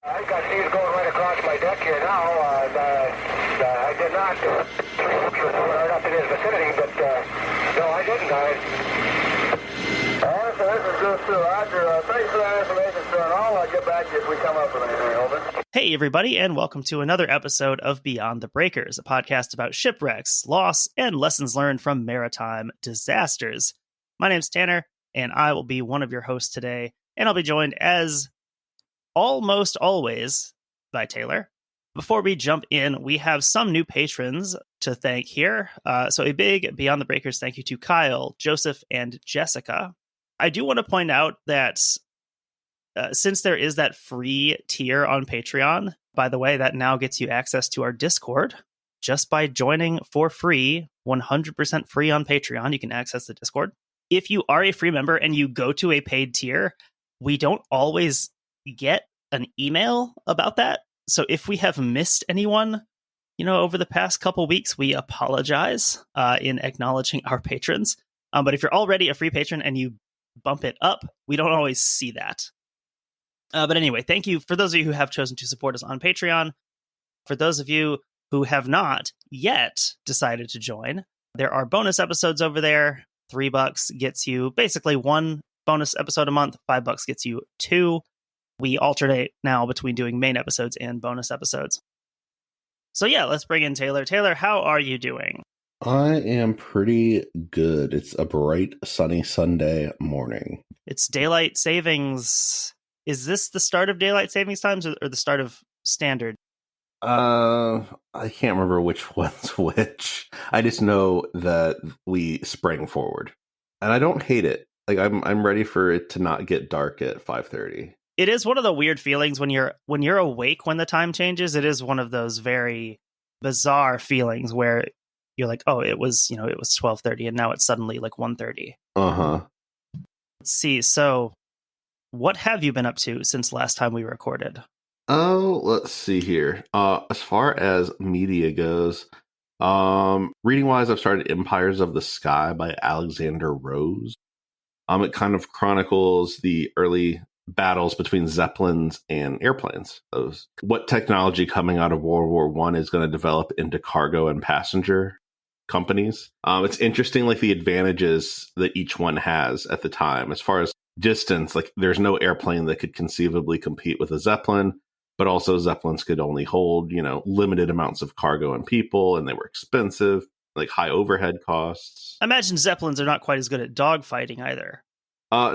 I got seas going right across my deck here now. I did not run up in his vicinity, but no, I didn't. So this is Goose 2. Roger. Thanks for that information, sir, and I'll get back to you if we come up with anything. Over. Hey, everybody, and welcome to another episode of Beyond the Breakers, a podcast about shipwrecks, loss, and lessons learned from maritime disasters. My name's Tanner, and I will be one of your hosts today, and I'll be joined as almost always by Taylor. Before we jump in, we have some new patrons to thank here. So a big Beyond the Breakers thank you to Kyle, Joseph, and Jessica. I do want to point out that since there is that free tier on Patreon, by the way, that now gets you access to our Discord. Just by joining for free, 100% free on Patreon, you can access the Discord. If you are a free member and you go to a paid tier, we don't always get an email about that. So if we have missed anyone, over the past couple weeks, we apologize in acknowledging our patrons. But if you're already a free patron and you bump it up, we don't always see that. But anyway, thank you for those of you who have chosen to support us on Patreon. For those of you who have not yet decided to join, there are bonus episodes over there. $3 gets you basically one bonus episode a month. $5 gets you two. We alternate now between doing main episodes and bonus episodes. So yeah, let's bring in Taylor. Taylor, how are you doing? I am pretty good. It's a bright, sunny Sunday morning. It's daylight savings. Is this the start of daylight savings times or the start of standard? I can't remember which one's which. I just know that we sprang forward, and I don't hate it. Like I'm ready for it to not get dark at 5:30. It is one of the weird feelings when you're awake when the time changes. It is one of those very bizarre feelings where you're like, oh, it was 12:30 and now it's suddenly like 1:30. Uh-huh. Let's see. So what have you been up to since last time we recorded? Oh, let's see here. As far as media goes, reading wise, I've started Empires of the Sky by Alexander Rose. It kind of chronicles the early battles between Zeppelins and airplanes. What technology coming out of World War I is going to develop into cargo and passenger companies. It's interesting, like the advantages that each one has at the time. As far as distance, like there's no airplane that could conceivably compete with a Zeppelin, but also Zeppelins could only hold, limited amounts of cargo and people, and they were expensive, like high overhead costs. I imagine Zeppelins are not quite as good at dogfighting either.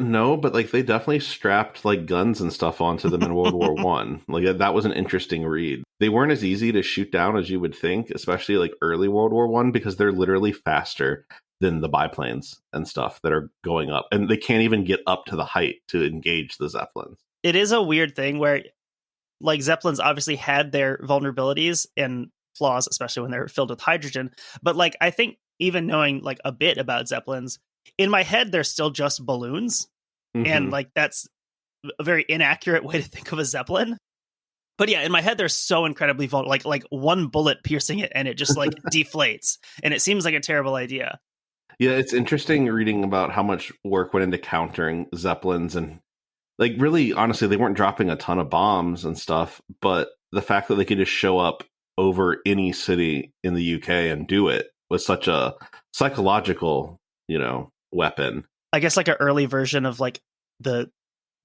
No, but like they definitely strapped like guns and stuff onto them in World War One. Like that was an interesting read. They weren't as easy to shoot down as you would think, especially like early World War One, because they're literally faster than the biplanes and stuff that are going up, and they can't even get up to the height to engage the Zeppelins. It is a weird thing where, like, Zeppelins obviously had their vulnerabilities and flaws, especially when they're filled with hydrogen. But like, I think even knowing like a bit about Zeppelins, in my head, they're still just balloons. Mm-hmm. And like, that's a very inaccurate way to think of a Zeppelin. But yeah, in my head, they're so incredibly vulnerable, like one bullet piercing it and it just like deflates. And it seems like a terrible idea. Yeah, it's interesting reading about how much work went into countering Zeppelins. And like, really, honestly, they weren't dropping a ton of bombs and stuff. But the fact that they could just show up over any city in the UK and do it was such a psychological, weapon. I guess like an early version of like the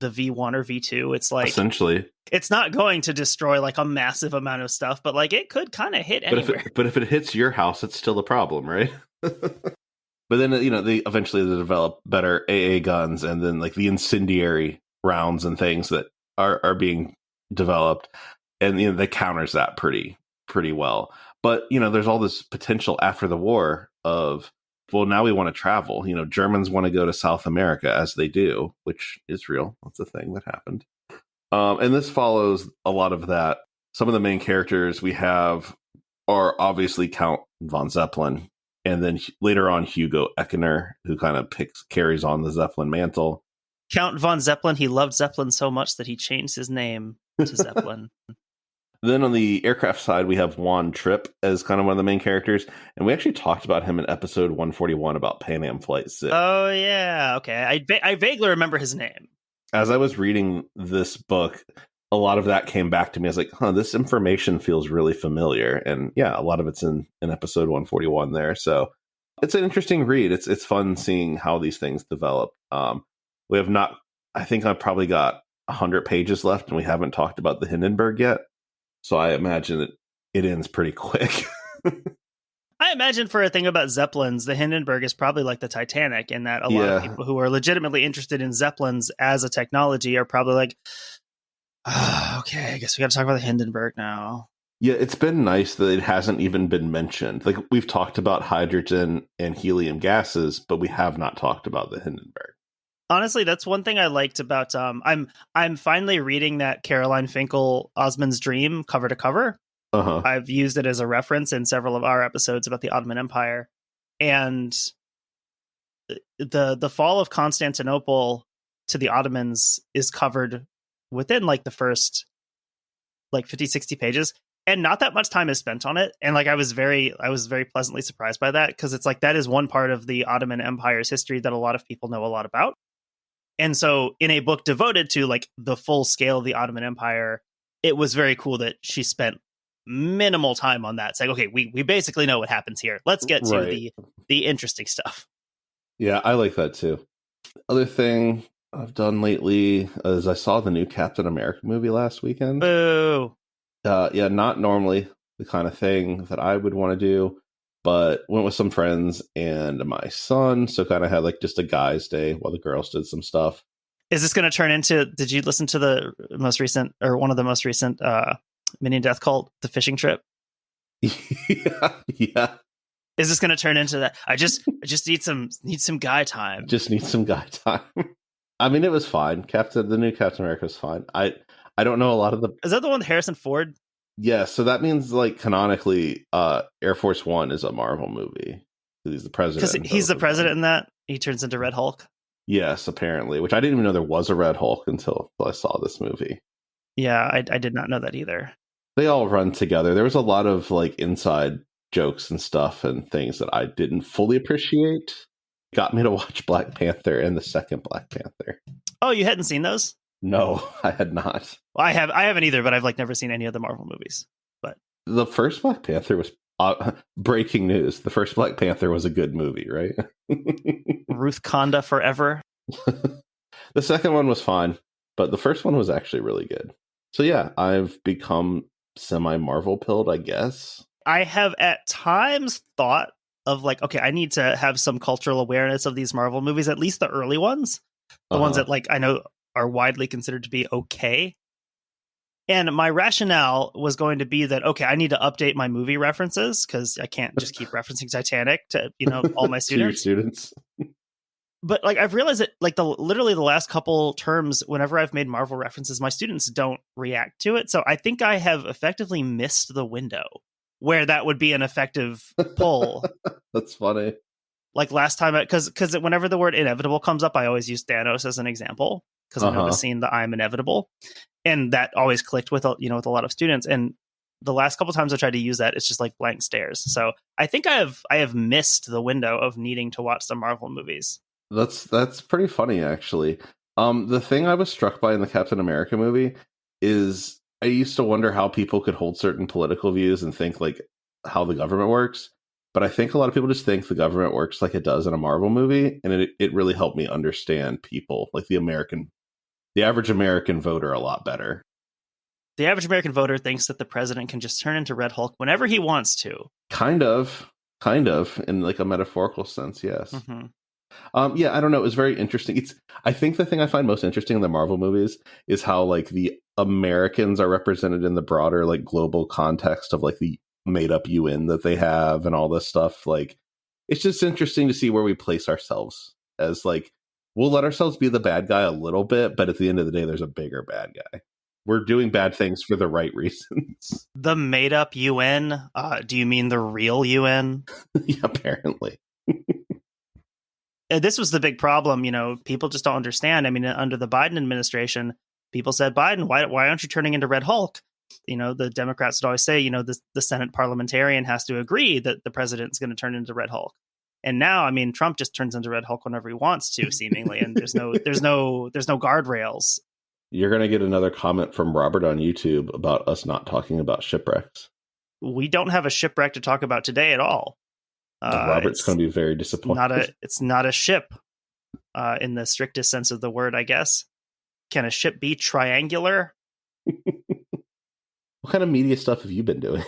V1 or V2. It's like, essentially, it's not going to destroy like a massive amount of stuff, but like it could kind of hit anywhere. But if it hits your house, it's still a problem, right? But then, they eventually develop better AA guns, and then like the incendiary rounds and things that are being developed, and that counters that pretty well. But there's all this potential after the war of, well, now we want to travel. Germans want to go to South America, as they do, which is real. That's a thing that happened. And this follows a lot of that. Some of the main characters we have are obviously Count von Zeppelin, and then later on Hugo Eckener, who kind of carries on the Zeppelin mantle. Count von Zeppelin, he loved Zeppelin so much that he changed his name to Zeppelin. Then on the aircraft side, we have Juan Trippe as kind of one of the main characters. And we actually talked about him in episode 141 about Pan Am Flight 6. Oh, yeah. Okay. I vaguely remember his name. As I was reading this book, a lot of that came back to me. I was like, this information feels really familiar. And yeah, a lot of it's in episode 141 there. So it's an interesting read. It's fun seeing how these things develop. We have not, I think I've probably got 100 pages left and we haven't talked about the Hindenburg yet. So I imagine it ends pretty quick. I imagine for a thing about Zeppelins, the Hindenburg is probably like the Titanic, in that a lot of people who are legitimately interested in Zeppelins as a technology are probably like, okay, I guess we got to talk about the Hindenburg now. Yeah, it's been nice that it hasn't even been mentioned. Like, we've talked about hydrogen and helium gases, but we have not talked about the Hindenburg. Honestly, that's one thing I liked about I'm finally reading that Caroline Finkel Osman's Dream cover to cover. I've used it as a reference in several of our episodes about the Ottoman Empire, and the fall of Constantinople to the Ottomans is covered within like the first like 50-60 pages, and not that much time is spent on it. And like I was very pleasantly surprised by that, because it's like that is one part of the Ottoman Empire's history that a lot of people know a lot about. And so in a book devoted to like the full scale of the Ottoman Empire, it was very cool that she spent minimal time on that, saying, okay, we basically know what happens here. Let's get to the interesting stuff. Yeah, I like that too. Other thing I've done lately is I saw the new Captain America movie last weekend. Boo. Yeah, not normally the kind of thing that I would want to do, but went with some friends and my son, so kind of had like just a guy's day while the girls did some stuff. Is this going to turn into, did you listen to the most recent, or one of the most recent Minion Death Cult, The Fishing Trip? Yeah. Is this going to turn into that? I just need some guy time. Just need some guy time. I mean, it was fine. The new Captain America was fine. I don't know a lot of the. Is that the one with Harrison Ford? Yeah, so that means like canonically, Air Force One is a Marvel movie. He's the president. Because he's the president in that. He turns into Red Hulk. Yes, apparently. Which I didn't even know there was a Red Hulk until I saw this movie. Yeah, I did not know that either. They all run together. There was a lot of like inside jokes and stuff and things that I didn't fully appreciate. Got me to watch Black Panther and the second Black Panther. Oh, you hadn't seen those? No, I had not. Well, I haven't either, but I've like never seen any of the Marvel movies. But the first Black Panther was breaking news. The first Black Panther was a good movie, right? Ruth Conda forever. The second one was fine, but the first one was actually really good. So yeah, I've become semi-Marvel pilled, I guess. I have at times thought of like, okay, I need to have some cultural awareness of these Marvel movies, at least the early ones. The ones that like I know are widely considered to be okay. And my rationale was going to be that, okay, I need to update my movie references because I can't just keep referencing Titanic to, all my students. To your students. But like I've realized that like literally the last couple terms, whenever I've made Marvel references, my students don't react to it. So I think I have effectively missed the window where that would be an effective pull. That's funny. Like last time, because whenever the word inevitable comes up, I always use Thanos as an example because I know the scene that I'm inevitable, and that always clicked with with a lot of students. And the last couple times I tried to use that, it's just like blank stares. So I think I have missed the window of needing to watch some Marvel movies. That's pretty funny, actually. The thing I was struck by in the Captain America movie is I used to wonder how people could hold certain political views and think like how the government works. But I think a lot of people just think the government works like it does in a Marvel movie. And it really helped me understand people, like the average American voter a lot better. The average American voter thinks that the president can just turn into Red Hulk whenever he wants to. Kind of, in like a metaphorical sense, yes. Mm-hmm. Yeah, I don't know. It was very interesting. I think the thing I find most interesting in the Marvel movies is how like the Americans are represented in the broader like global context of like the made up UN that they have and all this stuff. Like, it's just interesting to see where we place ourselves as like, we'll let ourselves be the bad guy a little bit, but at the end of the day, there's a bigger bad guy. We're doing bad things for the right reasons. The made up UN? Do you mean the real UN? Yeah, apparently. This was the big problem. People just don't understand. I mean, under the Biden administration, people said, Biden, why aren't you turning into Red Hulk? The Democrats would always say, the Senate parliamentarian has to agree that the president's going to turn into Red Hulk. And now, I mean, Trump just turns into Red Hulk whenever he wants to, seemingly, and there's no guardrails. You're going to get another comment from Robert on YouTube about us not talking about shipwrecks. We don't have a shipwreck to talk about today at all. Robert's going to be very disappointed. It's not a ship in the strictest sense of the word, I guess. Can a ship be triangular? What kind of media stuff have you been doing?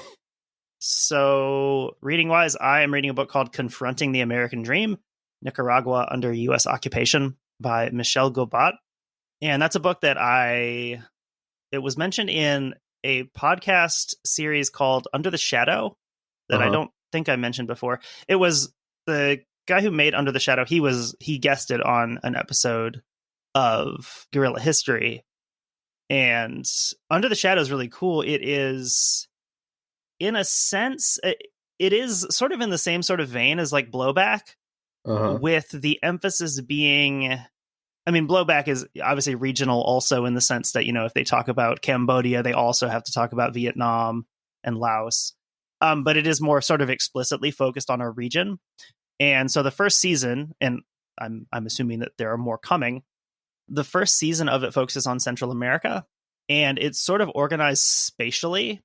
So, reading-wise, I am reading a book called Confronting the American Dream, Nicaragua Under U.S. Occupation by Michel Gobat. And that's a book that it was mentioned in a podcast series called Under the Shadow that I don't think I mentioned before. It was the guy who made Under the Shadow. He guested on an episode of Guerrilla History. And Under the Shadow is really cool. It is, in a sense, it is sort of in the same sort of vein as like Blowback, with the emphasis being, I mean, Blowback is obviously regional also in the sense that, if they talk about Cambodia, they also have to talk about Vietnam and Laos. But it is more sort of explicitly focused on a region. And so the first season, and I'm assuming that there are more coming, the first season of it focuses on Central America, and it's sort of organized spatially,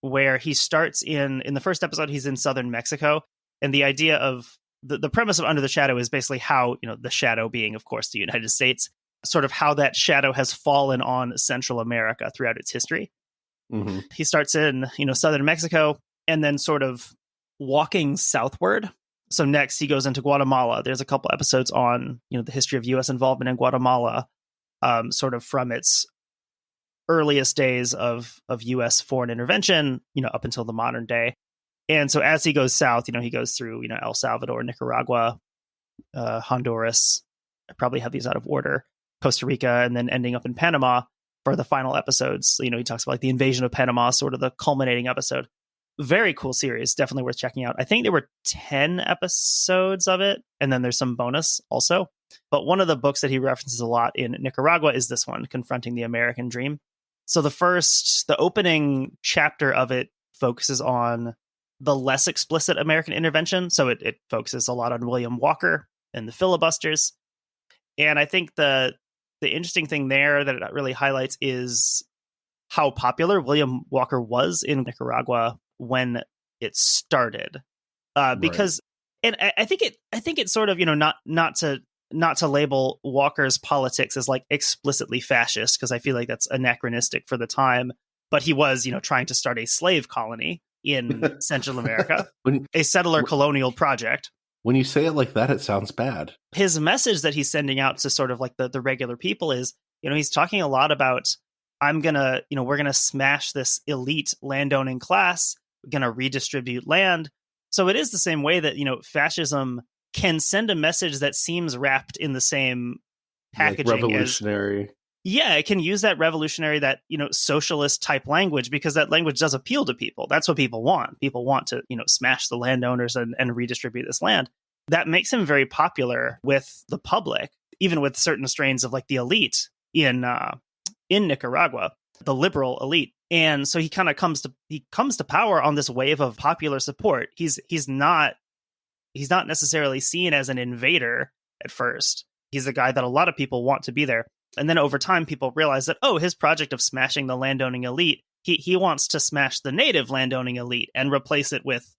where he starts in the first episode, he's in southern Mexico. And the idea of the premise of Under the Shadow is basically how, the shadow being, of course, the United States, sort of how that shadow has fallen on Central America throughout its history. Mm-hmm. He starts in, southern Mexico, and then sort of walking southward. So next he goes into Guatemala. There's a couple episodes on, the history of U.S. involvement in Guatemala, sort of from its earliest days of U.S. foreign intervention, up until the modern day. And so as he goes south, he goes through, El Salvador, Nicaragua, Honduras. I probably have these out of order. Costa Rica, and then ending up in Panama for the final episodes. He talks about like the invasion of Panama, sort of the culminating episode. Very cool series, definitely worth checking out. I think there were 10 episodes of it, and then there's some bonus also. But one of the books that he references a lot in Nicaragua is this one, Confronting the American Dream. So the opening chapter of it focuses on the less explicit American intervention. So it focuses a lot on William Walker and the filibusters. And I think the interesting thing there that it really highlights is how popular William Walker was in Nicaragua when it started, because, and I think it's sort of, not to label Walker's politics as like explicitly fascist, because I feel like that's anachronistic for the time, but he was, trying to start a slave colony in Central America, a settler colonial project. When you say it like that, it sounds bad. His message that he's sending out to sort of like the regular people is, he's talking a lot about, we're going to smash this elite landowning class. We're going to redistribute land. So it is the same way that, fascism can send a message that seems wrapped in the same packaging. Like revolutionary. It can use that revolutionary, that, socialist type language, because that language does appeal to people. That's what people want. People want to, smash the landowners and redistribute this land. That makes him very popular with the public, even with certain strains of like the elite in Nicaragua, the liberal elite. And so he kind of comes to power on this wave of popular support. He's not necessarily seen as an invader at first. He's a guy that a lot of people want to be there. And then over time, people realize that, his project of smashing the landowning elite, he wants to smash the native landowning elite and replace it with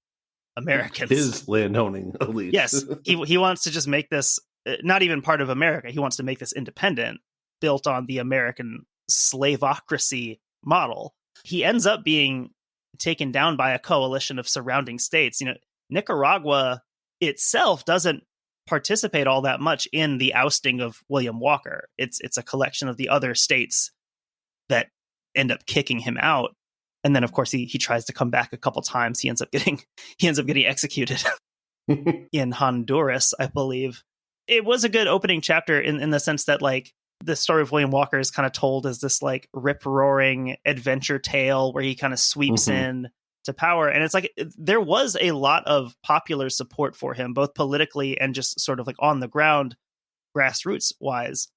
Americans. His landowning elite. Yes. He wants to just make this not even part of America. He wants to make this independent, built on the American slavocracy model. He ends up being taken down by a coalition of surrounding states. Nicaragua itself doesn't participate all that much in the ousting of William Walker. It's a collection of the other states that end up kicking him out. And then of course he tries to come back a couple times. He ends up getting executed in Honduras, I believe. It was a good opening chapter in the sense that like the story of William Walker is kind of told as this like rip-roaring adventure tale where he kind of sweeps in to power. And it's like there was a lot of popular support for him, both politically and just sort of like on the ground, grassroots wise.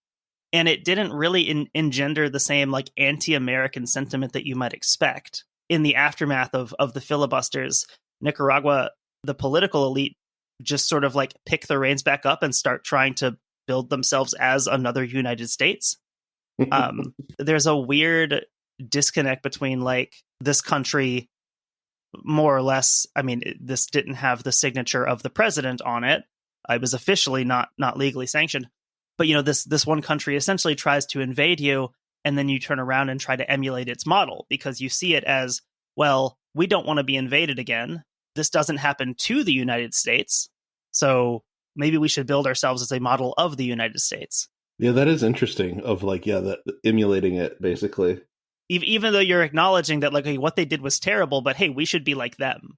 And it didn't really engender the same like anti-American sentiment that you might expect. In the aftermath of the filibusters, Nicaragua, the political elite just sort of like pick the reins back up and start trying to build themselves as another United States. There's a weird disconnect between like this country, more or less. I mean, this didn't have the signature of the president on it. It was officially not legally sanctioned. But, this one country essentially tries to invade you, and then you turn around and try to emulate its model because you see it as, well, we don't want to be invaded again. This doesn't happen to the United States. So maybe we should build ourselves as a model of the United States. Yeah, that is interesting of that emulating it, basically. Even though you're acknowledging that like what they did was terrible, but hey, we should be like them.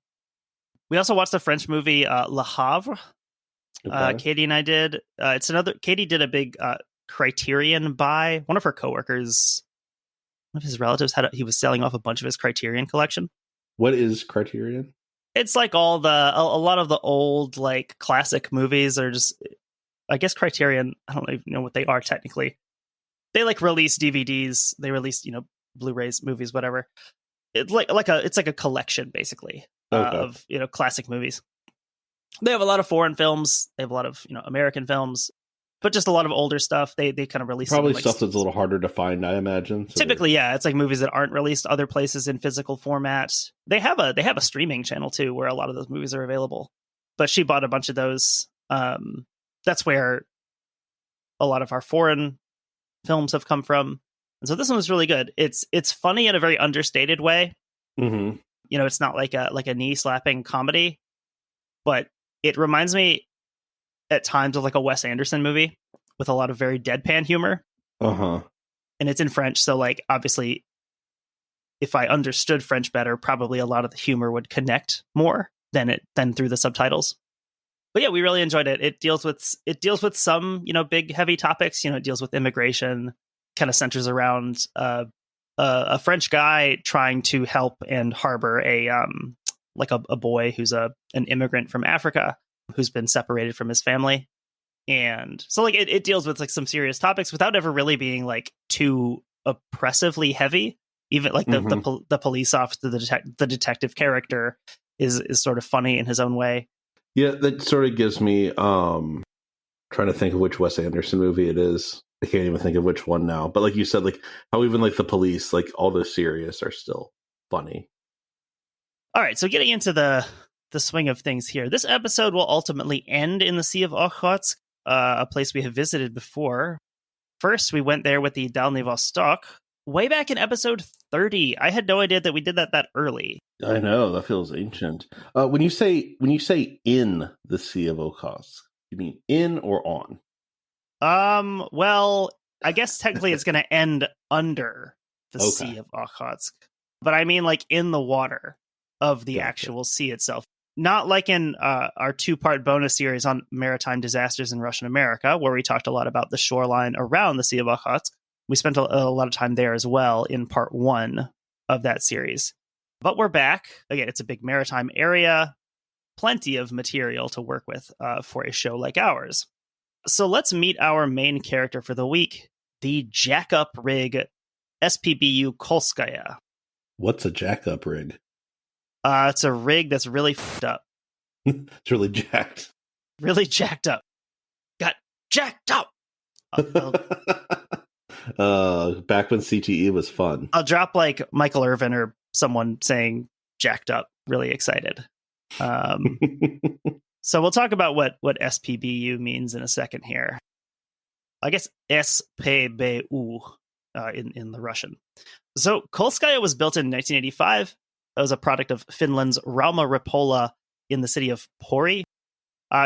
We also watched the French movie Le Havre. Okay. Katie and I did. Katie did a big Criterion buy. One of her coworkers, one of his relatives he was selling off a bunch of his Criterion collection. What is Criterion? It's like a lot of the old like classic movies are just, I guess Criterion, I don't even know what they are technically. They like release DVDs, they release, Blu-rays, movies, whatever. It's like a collection basically of, classic movies. They have a lot of foreign films. They have a lot of, American films, but just a lot of older stuff. They kind of release probably stuff that's a little harder to find, I imagine. So typically, yeah, it's like movies that aren't released other places in physical format. They have a streaming channel too, where a lot of those movies are available. But she bought a bunch of those. That's where a lot of our foreign films have come from. And so this one was really good. It's funny in a very understated way. Mm-hmm. It's not like a knee slapping comedy, but it reminds me at times of like a Wes Anderson movie with a lot of very deadpan humor. Uh-huh. And it's in French. So like, obviously, if I understood French better, probably a lot of the humor would connect more than through the subtitles. But yeah, we really enjoyed it. It deals with some, big heavy topics. It deals with immigration, kind of centers around a French guy trying to help and harbor a boy who's an immigrant from Africa who's been separated from his family. And so like it deals with like some serious topics without ever really being like too oppressively heavy. Even like the police officer, the detective character is sort of funny in his own way. Yeah, that sort of gives me trying to think of which Wes Anderson movie it is. I can't even think of which one now. But like you said, like how even like the police, like all those serious are still funny. All right, so getting into the swing of things here. This episode will ultimately end in the Sea of Okhotsk, a place we have visited before. First, we went there with the Dalny Vostok way back in episode 30. I had no idea that we did that early. I know, that feels ancient. When you say in the Sea of Okhotsk, you mean in or on? Well, I guess technically it's going to end under the Sea of Okhotsk, but I mean like in the water of the actual sea itself. Not like in our 2-part bonus series on maritime disasters in Russian America, where we talked a lot about the shoreline around the Sea of Okhotsk. We spent a lot of time there as well in part 1 of that series. But we're back. Again, it's a big maritime area. Plenty of material to work with for a show like ours. So let's meet our main character for the week, the Jackup rig SPBU Kolskaya. What's a Jackup rig? It's a rig that's really fucked up. It's really jacked. Really jacked up. Got jacked up. Back when CTE was fun. I'll drop like Michael Irvin or someone saying jacked up, really excited. So we'll talk about what SPBU means in a second here. I guess СПБУ in the Russian. So Kolskaya was built in 1985. It was a product of Finland's Rauma Repola in the city of Pori.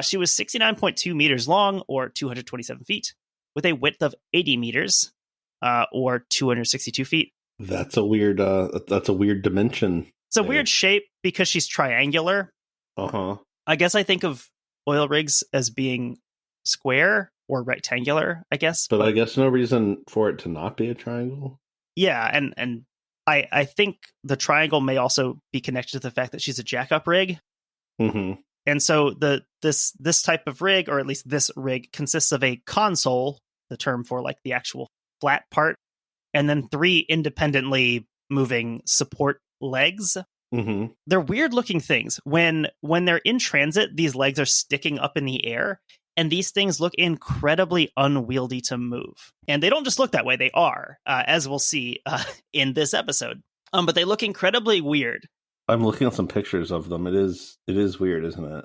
She was 69.2 meters long, or 227 feet, with a width of 80 meters, or 262 feet. That's a weird dimension. It's a weird shape because she's triangular. Uh-huh. I guess I think of oil rigs as being square or rectangular, I guess. But I guess no reason for it to not be a triangle. Yeah, and I think the triangle may also be connected to the fact that she's a jackup rig. Mm-hmm. And so this type of rig, or at least this rig, consists of a console, the term for like the actual flat part, and then 3 independently moving support legs. Mm-hmm. They're weird looking things. When they're in transit, these legs are sticking up in the air, And these things look incredibly unwieldy to move. And they don't just look that way, they are, as we'll see in this episode. But they look incredibly weird. I'm looking at some pictures of them. It is weird, isn't it?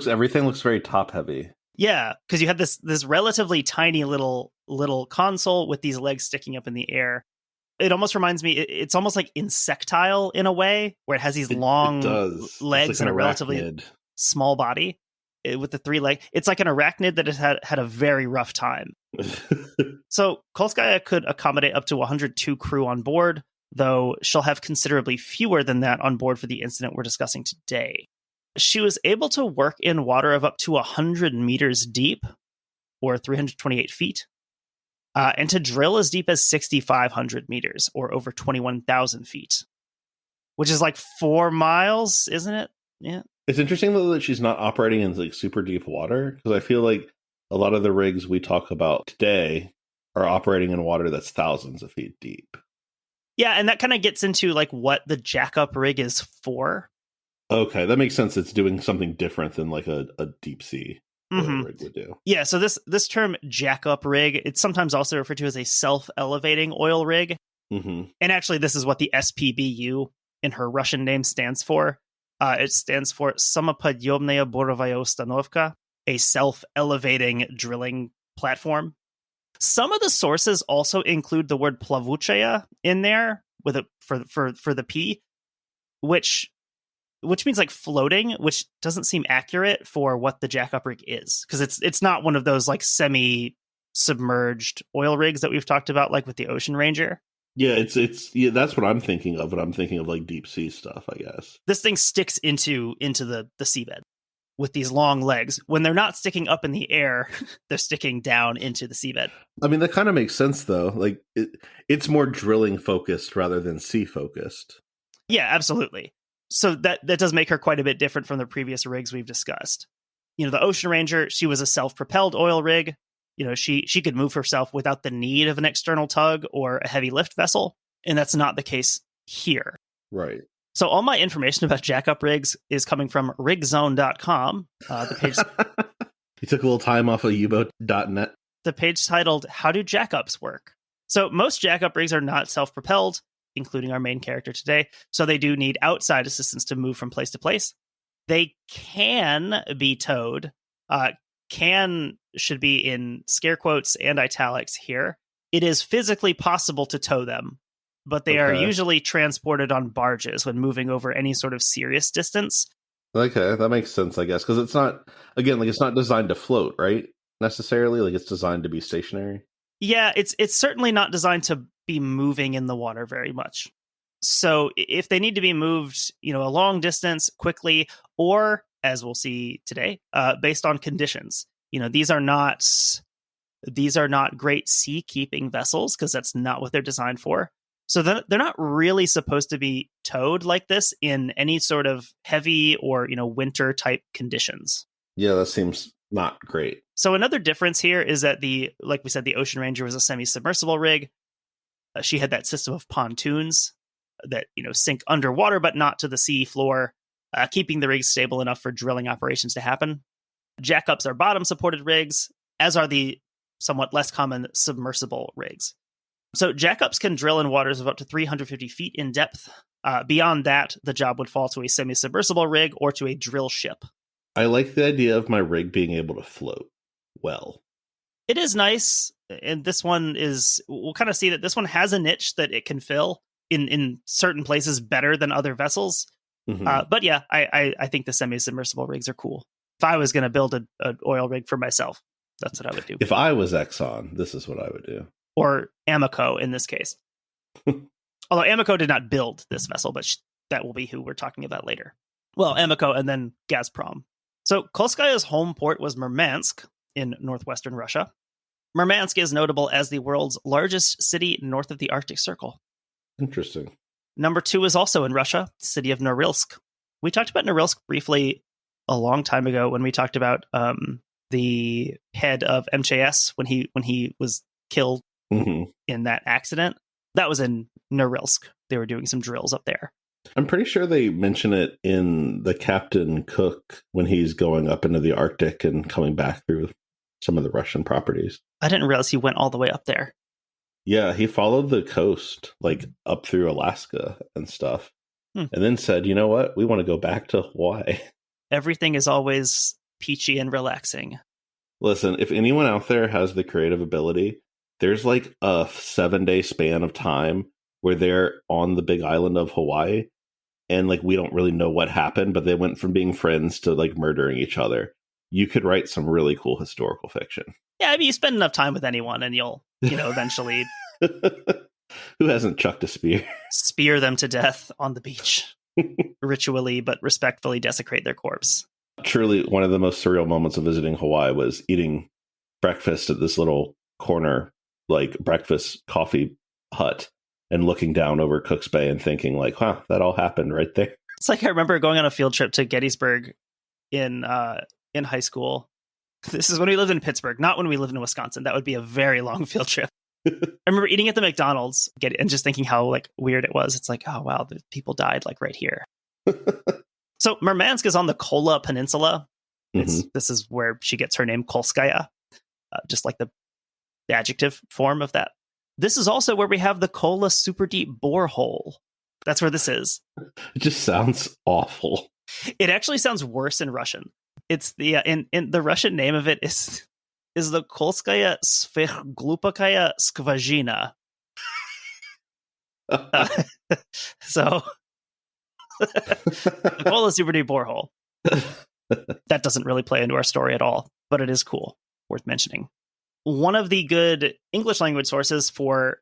Everything looks very top heavy. Yeah, because you have this relatively tiny little console with these legs sticking up in the air. It almost reminds me, it's almost like insectile in a way, where it has these long legs and a relatively small body with the 3 legs. It's like an arachnid that has had a very rough time. So Kolskaya could accommodate up to 102 crew on board, though she'll have considerably fewer than that on board for the incident we're discussing today. She was able to work in water of up to 100 meters deep, or 328 feet, and to drill as deep as 6,500 meters, or over 21,000 feet, which is like 4 miles, isn't it? Yeah. It's interesting, though, that she's not operating in like super deep water, because I feel like a lot of the rigs we talk about today are operating in water that's thousands of feet deep. Yeah, and that kind of gets into like what the Jackup rig is for. Okay, that makes sense. It's doing something different than like a deep sea rig would do. Yeah, so this term Jackup rig, it's sometimes also referred to as a self-elevating oil rig. And actually, this is what the SPBU in her Russian name stands for. It stands for Samopodyomnaya Burovaya Ustanovka, a self-elevating drilling platform. Some of the sources also include the word plavuchaya in there with it for the P, which means like floating, which doesn't seem accurate for what the Jackup rig is, because it's not one of those like semi-submerged oil rigs that we've talked about, like with the Ocean Ranger. Yeah, yeah, that's what I'm thinking of, but I'm thinking of like deep sea stuff, I guess. This thing sticks into the seabed with these long legs. When they're not sticking up in the air, they're sticking down into the seabed. I mean, that kind of makes sense, though. Like it's more drilling focused rather than sea focused. Yeah, absolutely. So that does make her quite a bit different from the previous rigs we've discussed. You know, the Ocean Ranger, she was a self-propelled oil rig. You know, she could move herself without the need of an external tug or a heavy lift vessel. And that's not the case here. Right. So all my information about Jackup rigs is coming from rigzone.com. The page You took a little time off of uboat.net. The page titled, How Do Jackups Work? So most Jackup rigs are not self-propelled, including our main character today. So they do need outside assistance to move from place to place. They can be towed. Can should be in scare quotes and italics here. It is physically possible to tow them, but they are usually transported on barges when moving over any sort of serious distance. Okay, that makes sense, I guess, because it's not, again, like it's not designed to float, right? Necessarily, like it's designed to be stationary. Yeah, it's certainly not designed to be moving in the water very much. So if they need to be moved, you know, a long distance quickly, or as we'll see today, based on conditions, you know, these are not great sea keeping vessels, because that's not what they're designed for. So they're not really supposed to be towed like this in any sort of heavy or, you know, winter type conditions. Yeah, that seems not great. So another difference here is that like we said, the Ocean Ranger was a semi-submersible rig. She had that system of pontoons that, you know, sink underwater, but not to the sea floor, keeping the rig stable enough for drilling operations to happen. Jackups are bottom supported rigs, as are the somewhat less common submersible rigs. So jackups can drill in waters of up to 350 feet in depth. Beyond that, the job would fall to a semi-submersible rig or to a drill ship. I like the idea of my rig being able to float well. It is nice, and this one we'll kind of see that this one has a niche that it can fill in certain places better than other vessels. But yeah, I think the semi-submersible rigs are cool. If I was going to build an oil rig for myself, that's what I would do. If I was Exxon, this is what I would do. Or Amoco in this case. Although Amoco did not build this vessel, but that will be who we're talking about later. Well, Amoco and then Gazprom. So Kolskaya's home port was Murmansk in northwestern Russia. Murmansk is notable as the world's largest city north of the Arctic Circle. Interesting. Number 2 is also in Russia, the city of Norilsk. We talked about Norilsk briefly a long time ago when we talked about the head of MCHS when he was killed in that accident. That was in Norilsk. They were doing some drills up there. I'm pretty sure they mention it in the Captain Cook when he's going up into the Arctic and coming back through some of the Russian properties. I didn't realize he went all the way up there. Yeah, he followed the coast, like up through Alaska and stuff, and then said, you know what? We want to go back to Hawaii. Everything is always peachy and relaxing. Listen, if anyone out there has the creative ability, there's like a 7-day span of time where they're on the big island of Hawaii. And like, we don't really know what happened, but they went from being friends to like murdering each other. You could write some really cool historical fiction. Yeah, I mean, you spend enough time with anyone and you'll, eventually... Who hasn't chucked a spear? Spear them to death on the beach. Ritually, but respectfully desecrate their corpse. Truly, one of the most surreal moments of visiting Hawaii was eating breakfast at this little corner, like breakfast coffee hut, and looking down over Cook's Bay and thinking like, wow, that all happened right there. It's like I remember going on a field trip to Gettysburg in high school. This is when we lived in Pittsburgh, not when we lived in Wisconsin. That would be a very long field trip. I remember eating at the McDonald's and just thinking how like weird it was. It's like, oh, wow, the people died like right here. So Murmansk is on the Kola Peninsula. This is where she gets her name, Kolskaya, just like the adjective form of that. This is also where we have the Kola super deep borehole. That's where this is. It just sounds awful. It actually sounds worse in Russian. It's the in the Russian name of it is the Kolskaya Sverglupakaya Skvazhina. So the Kola super deep borehole. That doesn't really play into our story at all, but it is cool, worth mentioning. One of the good English language sources for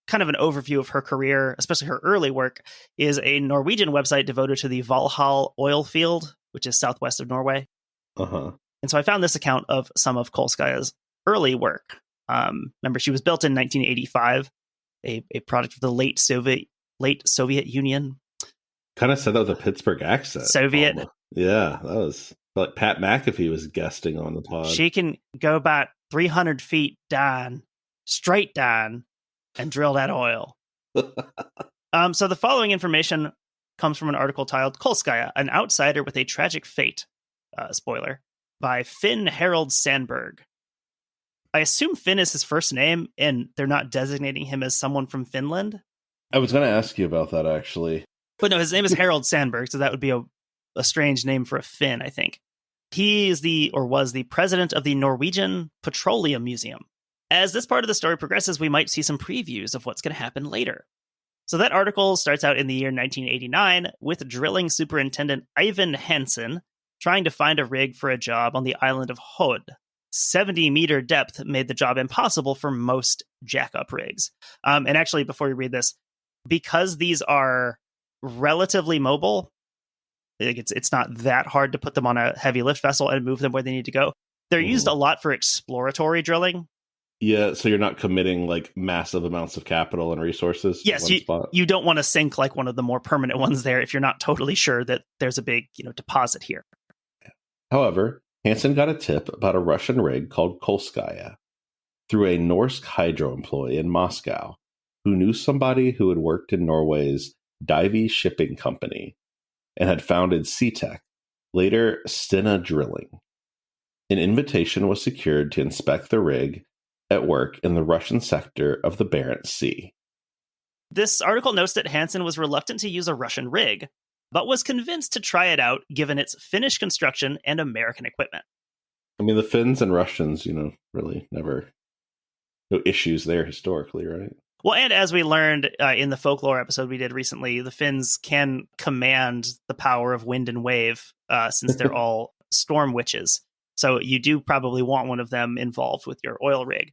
kind of an overview of her career, especially her early work, is a Norwegian website devoted to the Valhall oil field, which is southwest of Norway. And so I found this account of some of Kolskaya's early work. Remember, she was built in 1985, a product of the late Soviet Union. Kind of said that with a Pittsburgh accent. Soviet. Yeah, that was like Pat McAfee was guesting on the pod. She can go about 300 feet down, straight down, and drill that oil. So the following information comes from an article titled Kolskaya, an outsider with a tragic fate. Spoiler. By Finn Harold Sandberg. I assume Finn is his first name, and they're not designating him as someone from Finland. I was going to ask you about that, actually. But no, his name is Harold Sandberg, so that would be a strange name for a Finn, I think. He is was the president of the Norwegian Petroleum Museum. As this part of the story progresses, we might see some previews of what's going to happen later. So that article starts out in the year 1989 with drilling superintendent Ivan Hansen trying to find a rig for a job on the island of Hod. 70-meter depth made the job impossible for most Jackup rigs. And actually, before we read this, because these are relatively mobile, it's not that hard to put them on a heavy lift vessel and move them where they need to go. They're used a lot for exploratory drilling. Yeah, so you're not committing like massive amounts of capital and resources. Yes, you don't want to sink like one of the more permanent ones there if you're not totally sure that there's a big deposit here. However, Hansen got a tip about a Russian rig called Kolskaya through a Norsk Hydro employee in Moscow who knew somebody who had worked in Norway's Divey Shipping Company and had founded SeaTech, later Stena Drilling. An invitation was secured to inspect the rig at work in the Russian sector of the Barents Sea. This article notes that Hansen was reluctant to use a Russian rig, but was convinced to try it out given its Finnish construction and American equipment. I mean, the Finns and Russians, really never, no issues there historically, right? Well, and as we learned in the folklore episode we did recently, the Finns can command the power of wind and wave since they're all storm witches. So you do probably want one of them involved with your oil rig.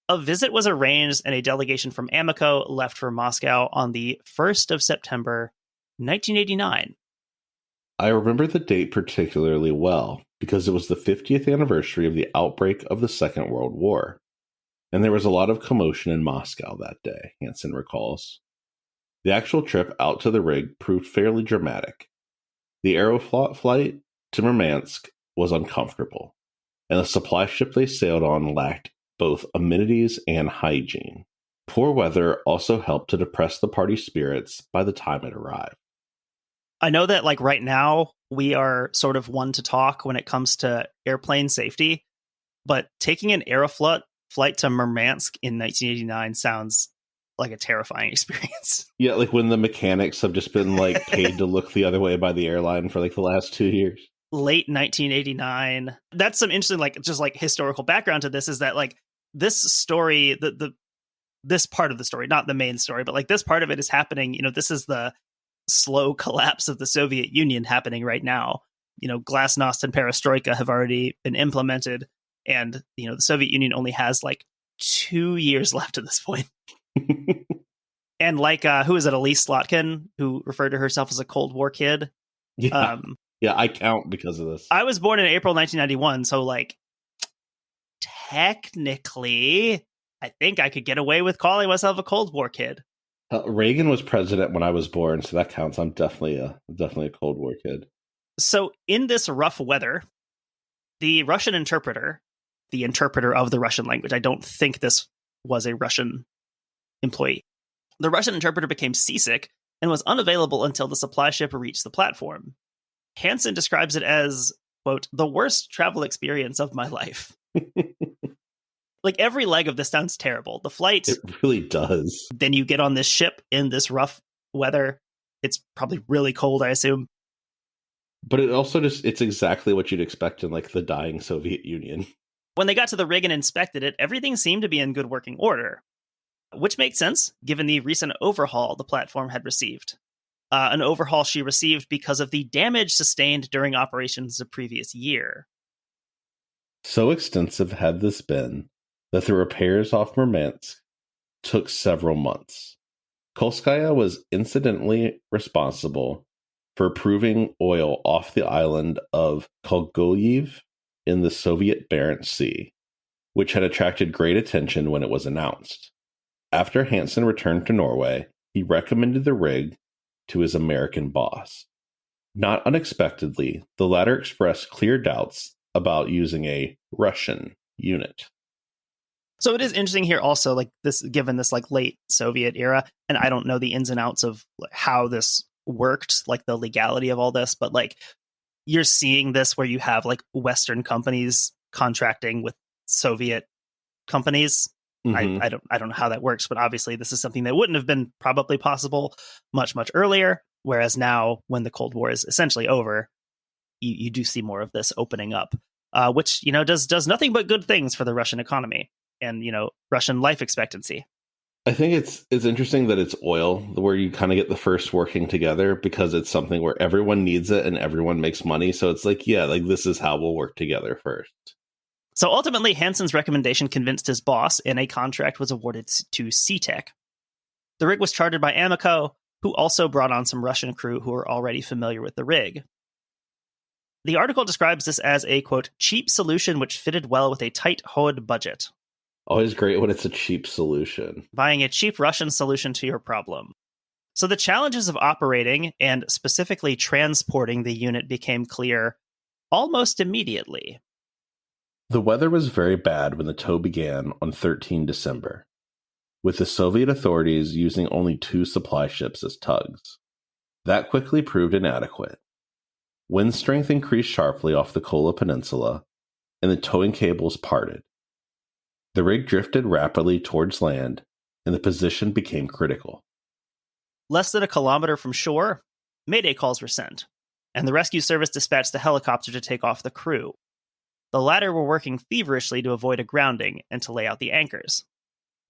A visit was arranged and a delegation from Amoco left for Moscow on the 1st of September, 1989. I remember the date particularly well because it was the 50th anniversary of the outbreak of the Second World War. And there was a lot of commotion in Moscow that day, Hansen recalls. The actual trip out to the rig proved fairly dramatic. The Aeroflot flight to Murmansk was uncomfortable, and the supply ship they sailed on lacked both amenities and hygiene. Poor weather also helped to depress the party spirits by the time it arrived. I know that like right now we are sort of one to talk when it comes to airplane safety, but taking an Aeroflot flight to Murmansk in 1989 sounds like a terrifying experience. Yeah, like when the mechanics have just been like paid to look the other way by the airline for like the last 2 years. Late 1989. That's some interesting, like, just like historical background to this is that like this story, this part of the story, not the main story, but like this part of it is happening. You know, this is the slow collapse of the Soviet Union happening right now. You know, Glasnost and Perestroika have already been implemented, and you know the Soviet Union only has like 2 years left at this point. And like, who is it? Elise Slotkin, who referred to herself as a Cold War kid. Yeah, yeah, I count because of this. I was born in April 1991, so like technically, I think I could get away with calling myself a Cold War kid. Reagan was president when I was born, so that counts. I'm definitely a Cold War kid. So in this rough weather, the Russian interpreter, the interpreter of the Russian language, I don't think this was a Russian employee. The Russian interpreter became seasick and was unavailable until the supply ship reached the platform. Hansen describes it as, quote, the worst travel experience of my life. Like every leg of this sounds terrible. The flight. It really does. Then you get on this ship in this rough weather. It's probably really cold, I assume. But it also it's exactly what you'd expect in like the dying Soviet Union. When they got to the rig and inspected it, everything seemed to be in good working order, which makes sense given the recent overhaul the platform had received. An overhaul she received because of the damage sustained during operations the previous year. So extensive had this been that the repairs off Murmansk took several months. Kolskaya was incidentally responsible for approving oil off the island of Kolgoyev in the Soviet Barents Sea, which had attracted great attention when it was announced. After Hansen returned to Norway, he recommended the rig to his American boss. Not unexpectedly, the latter expressed clear doubts about using a Russian unit. So it is interesting here also, like this, given this like late Soviet era, and I don't know the ins and outs of how this worked, like the legality of all this, but like you're seeing this where you have like Western companies contracting with Soviet companies. Mm-hmm. I don't know how that works, but obviously this is something that wouldn't have been probably possible much earlier. Whereas now, when the Cold War is essentially over, you do see more of this opening up, which you know does nothing but good things for the Russian economy and you know Russian life expectancy. I think it's interesting that it's oil where you kind of get the first working together because it's something where everyone needs it and everyone makes money. So it's like, yeah, like this is how we'll work together first. So ultimately, Hansen's recommendation convinced his boss, and a contract was awarded to SeaTech. The rig was chartered by Amico, who also brought on some Russian crew who were already familiar with the rig. The article describes this as a, quote, cheap solution which fitted well with a tight HOD budget. Always great when it's a cheap solution. Buying a cheap Russian solution to your problem. So the challenges of operating and specifically transporting the unit became clear almost immediately. The weather was very bad when the tow began on 13 December, with the Soviet authorities using only 2 supply ships as tugs. That quickly proved inadequate. Wind strength increased sharply off the Kola Peninsula, and the towing cables parted. The rig drifted rapidly towards land, and the position became critical. Less than a kilometer from shore, Mayday calls were sent, and the rescue service dispatched a helicopter to take off the crew. The latter were working feverishly to avoid a grounding and to lay out the anchors.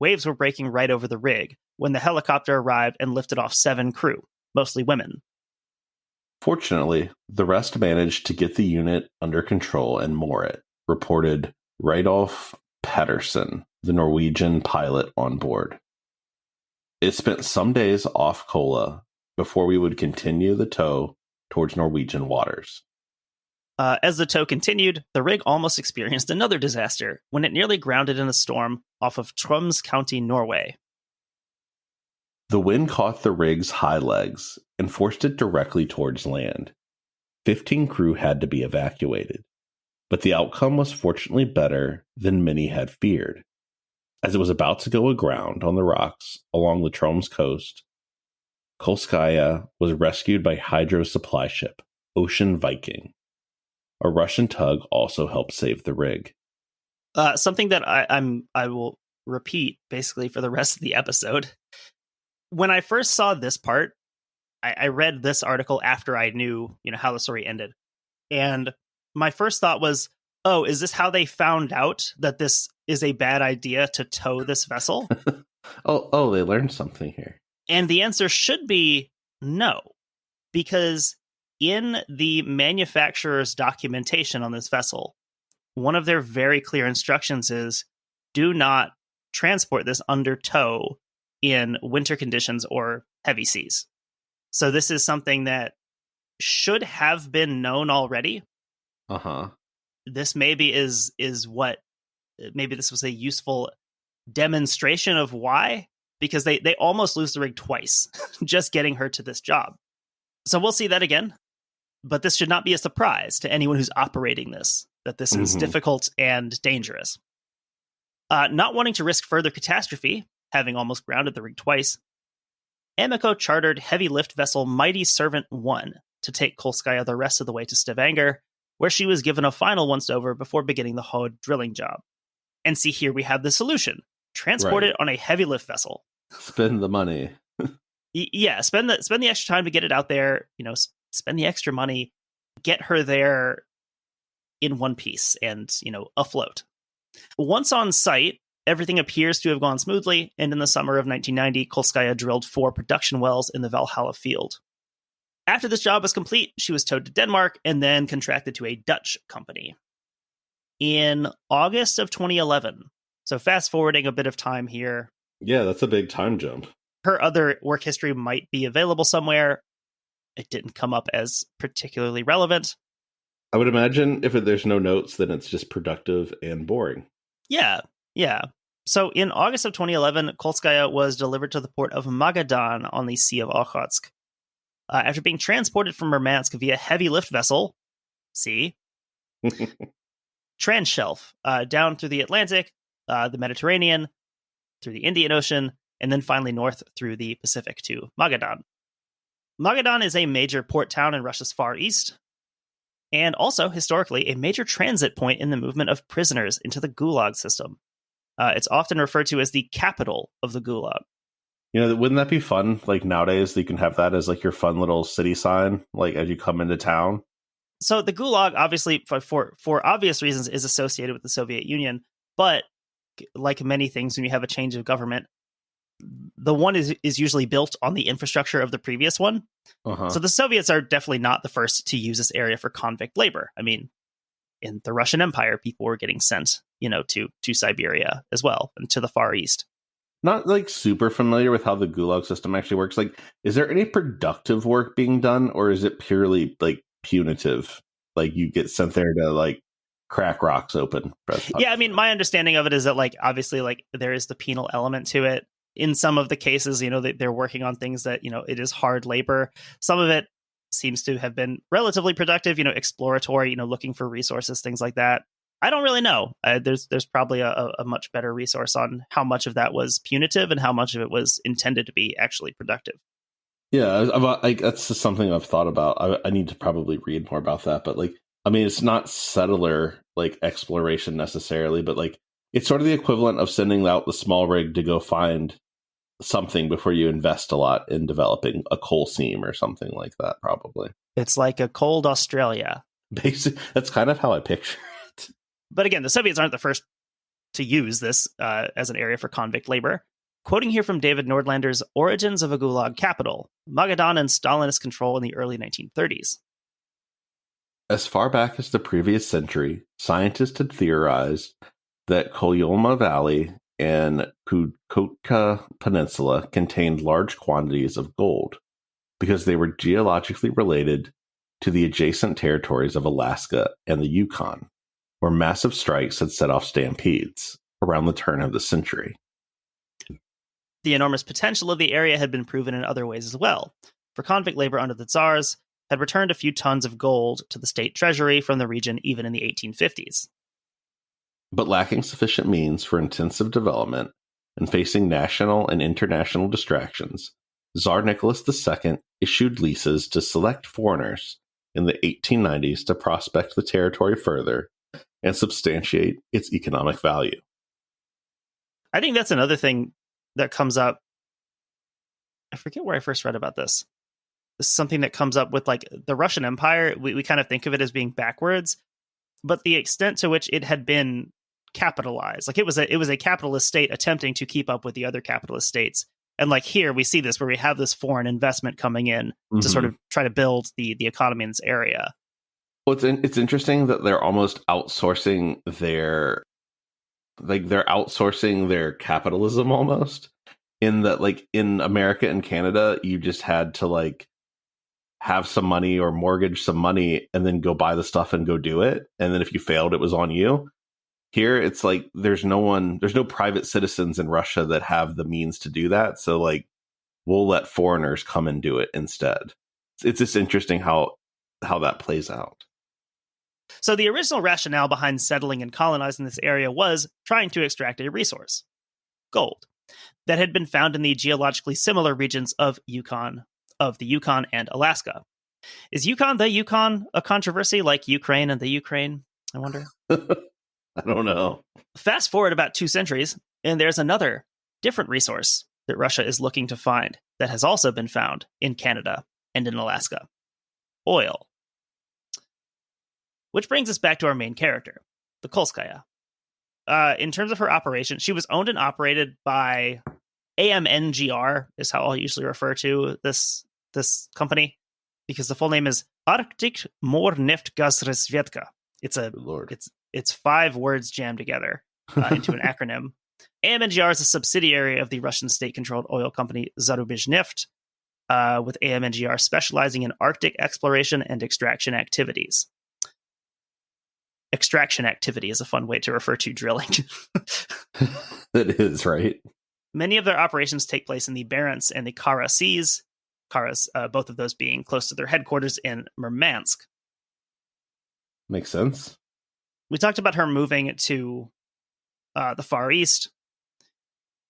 Waves were breaking right over the rig when the helicopter arrived and lifted off 7 crew, mostly women. Fortunately, the rest managed to get the unit under control and moor it, reported Radolf Patterson, the Norwegian pilot on board. It spent some days off Kola before we would continue the tow towards Norwegian waters. As the tow continued, the rig almost experienced another disaster when it nearly grounded in a storm off of Troms County, Norway. The wind caught the rig's high legs and forced it directly towards land. 15 crew had to be evacuated, but the outcome was fortunately better than many had feared. As it was about to go aground on the rocks along the Troms coast, Kolskaya was rescued by Hydro's supply ship, Ocean Viking. A Russian tug also helped save the rig. Something that I will repeat basically for the rest of the episode. When I first saw this part, I read this article after I knew, how the story ended. And my first thought was, oh, is this how they found out that this is a bad idea to tow this vessel? Oh, they learned something here. And the answer should be no, because in the manufacturer's documentation on this vessel, one of their very clear instructions is do not transport this under tow in winter conditions or heavy seas. So this is something that should have been known already. This maybe is what, maybe this was a useful demonstration of why, because they almost lose the rig twice just getting her to this job. So we'll see that again, but this should not be a surprise to anyone who's operating this, that this is difficult and dangerous. Not wanting to risk further catastrophe, having almost grounded the rig twice, Amico chartered heavy lift vessel Mighty Servant 1 to take Kolskaya the rest of the way to Stavanger, where she was given a final once-over before beginning the Hod drilling job. And see, here we have the solution. Transport it on a heavy lift vessel. Spend the money. Yeah, spend the extra time to get it out there, spend the extra money, get her there in one piece and, afloat. Once on site, everything appears to have gone smoothly, and in the summer of 1990, Kolskaya drilled 4 production wells in the Valhalla field. After this job was complete, she was towed to Denmark and then contracted to a Dutch company. In August of 2011, so fast forwarding a bit of time here. Yeah, that's a big time jump. Her other work history might be available somewhere. It didn't come up as particularly relevant. I would imagine if there's no notes, then it's just productive and boring. Yeah. So in August of 2011, Kolskaya was delivered to the port of Magadan on the Sea of Okhotsk. After being transported from Murmansk via heavy lift vessel, transshelf, down through the Atlantic, the Mediterranean, through the Indian Ocean, and then finally north through the Pacific to Magadan. Magadan is a major port town in Russia's Far East, and also, historically, a major transit point in the movement of prisoners into the Gulag system. It's often referred to as the capital of the Gulag. Wouldn't that be fun? Like nowadays, you can have that as like your fun little city sign, like as you come into town. So the Gulag, obviously, for obvious reasons, is associated with the Soviet Union. But like many things, when you have a change of government, the one is usually built on the infrastructure of the previous one. So the Soviets are definitely not the first to use this area for convict labor. I mean, in the Russian Empire, people were getting sent, to Siberia as well and to the Far East. Not like super familiar with how the Gulag system actually works. Like, is there any productive work being done, or is it purely like punitive? Like you get sent there to like crack rocks open. Yeah, I mean, my understanding of it is that like obviously like there is the penal element to it. In some of the cases, they're working on things that, it is hard labor. Some of it seems to have been relatively productive, exploratory, looking for resources, things like that. I don't really know. There's probably a much better resource on how much of that was punitive and how much of it was intended to be actually productive. Yeah, that's just something I've thought about. I need to probably read more about that. But like, I mean, it's not settler like exploration necessarily, but like it's sort of the equivalent of sending out the small rig to go find something before you invest a lot in developing a coal seam or something like that, probably. It's like a cold Australia. Basically, that's kind of how I picture it. But again, the Soviets aren't the first to use this as an area for convict labor. Quoting here from David Nordlander's Origins of a Gulag Capital, Magadan and Stalinist control in the early 1930s. As far back as the previous century, scientists had theorized that Kolyma Valley and Chukotka Peninsula contained large quantities of gold because they were geologically related to the adjacent territories of Alaska and the Yukon, where massive strikes had set off stampedes around the turn of the century. The enormous potential of the area had been proven in other ways as well, for convict labor under the Tsars had returned a few tons of gold to the state treasury from the region even in the 1850s. But lacking sufficient means for intensive development and facing national and international distractions, Tsar Nicholas II issued leases to select foreigners in the 1890s to prospect the territory further and substantiate its economic value. I think that's another thing that comes up. I forget where I first read about this. This is something that comes up with like the Russian Empire. We kind of think of it as being backwards, but the extent to which it had been capitalized, like it was a capitalist state attempting to keep up with the other capitalist states. And like here we see this where we have this foreign investment coming in to sort of try to build the economy in this area. Well, it's interesting that they're almost outsourcing their capitalism almost, in that like in America and Canada, you just had to like have some money or mortgage some money and then go buy the stuff and go do it. And then if you failed, it was on you. Here, it's like there's no private citizens in Russia that have the means to do that. So like we'll let foreigners come and do it instead. It's just interesting how that plays out. So the original rationale behind settling and colonizing this area was trying to extract a resource, gold, that had been found in the geologically similar regions of the Yukon and Alaska. Is Yukon the Yukon a controversy like Ukraine and the Ukraine? I wonder. I don't know. Fast forward about 2 centuries, and there's another different resource that Russia is looking to find that has also been found in Canada and in Alaska. Oil. Which brings us back to our main character, the Kolskaya. In terms of her operation, she was owned and operated by AMNGR, is how I'll usually refer to this company, because the full name is Arctic Morneftgazrazvedka. It's 5 words jammed together into an acronym. AMNGR is a subsidiary of the Russian state-controlled oil company Zarubizhneft, with AMNGR specializing in Arctic exploration and extraction activities. Extraction activity is a fun way to refer to drilling. It is, right? Many of their operations take place in the Barents and the Kara Seas, both of those being close to their headquarters in Murmansk. Makes sense. We talked about her moving to the Far East.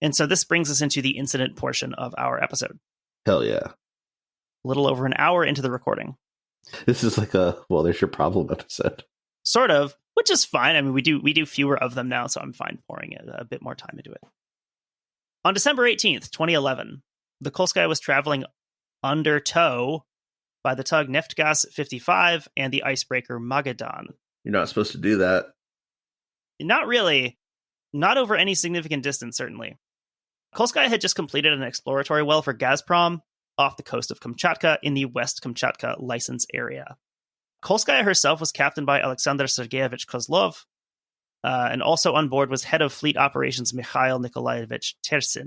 And so this brings us into the incident portion of our episode. Hell yeah. A little over an hour into the recording. This is like there's your problem episode. Sort of, which is fine. I mean, we do fewer of them now, so I'm fine pouring a bit more time into it. On December 18th, 2011, the Kolskaya was traveling under tow by the tug Neftgaz 55 and the icebreaker Magadan. You're not supposed to do that. Not really. Not over any significant distance, certainly. Kolskaya had just completed an exploratory well for Gazprom off the coast of Kamchatka in the West Kamchatka license area. Kolskaya herself was captained by Alexander Sergeyevich Kozlov, and also on board was head of fleet operations Mikhail Nikolaevich Tersin.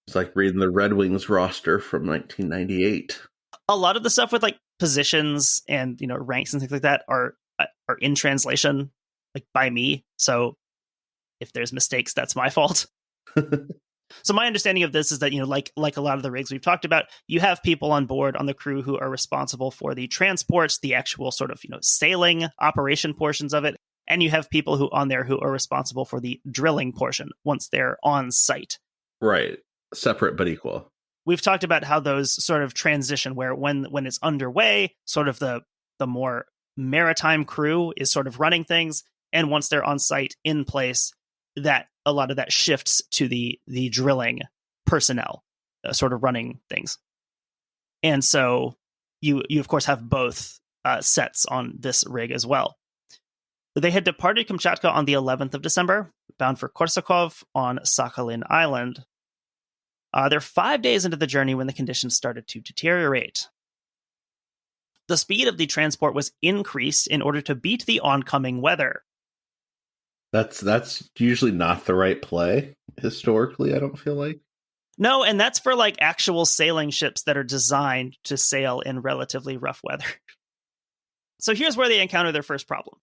It's like reading the Red Wings roster from 1998. A lot of the stuff with like positions and ranks and things like that are in translation, like by me. So if there's mistakes, that's my fault. So my understanding of this is that, like a lot of the rigs we've talked about, you have people on board on the crew who are responsible for the transports, the actual sort of, sailing operation portions of it. And you have people who are responsible for the drilling portion once they're on site. Right. Separate but equal. We've talked about how those sort of transition where when it's underway, sort of the more maritime crew is sort of running things. And once they're on site in place, that a lot of that shifts to the drilling personnel sort of running things. And so you of course have both sets on this rig as well. They had departed Kamchatka on the 11th of December, bound for Korsakov on Sakhalin Island. They're 5 days into the journey when the conditions started to deteriorate. The speed of the transport was increased in order to beat the oncoming weather. That's usually not the right play, historically, I don't feel like. No, and that's for like actual sailing ships that are designed to sail in relatively rough weather. So here's where they encounter their first problem.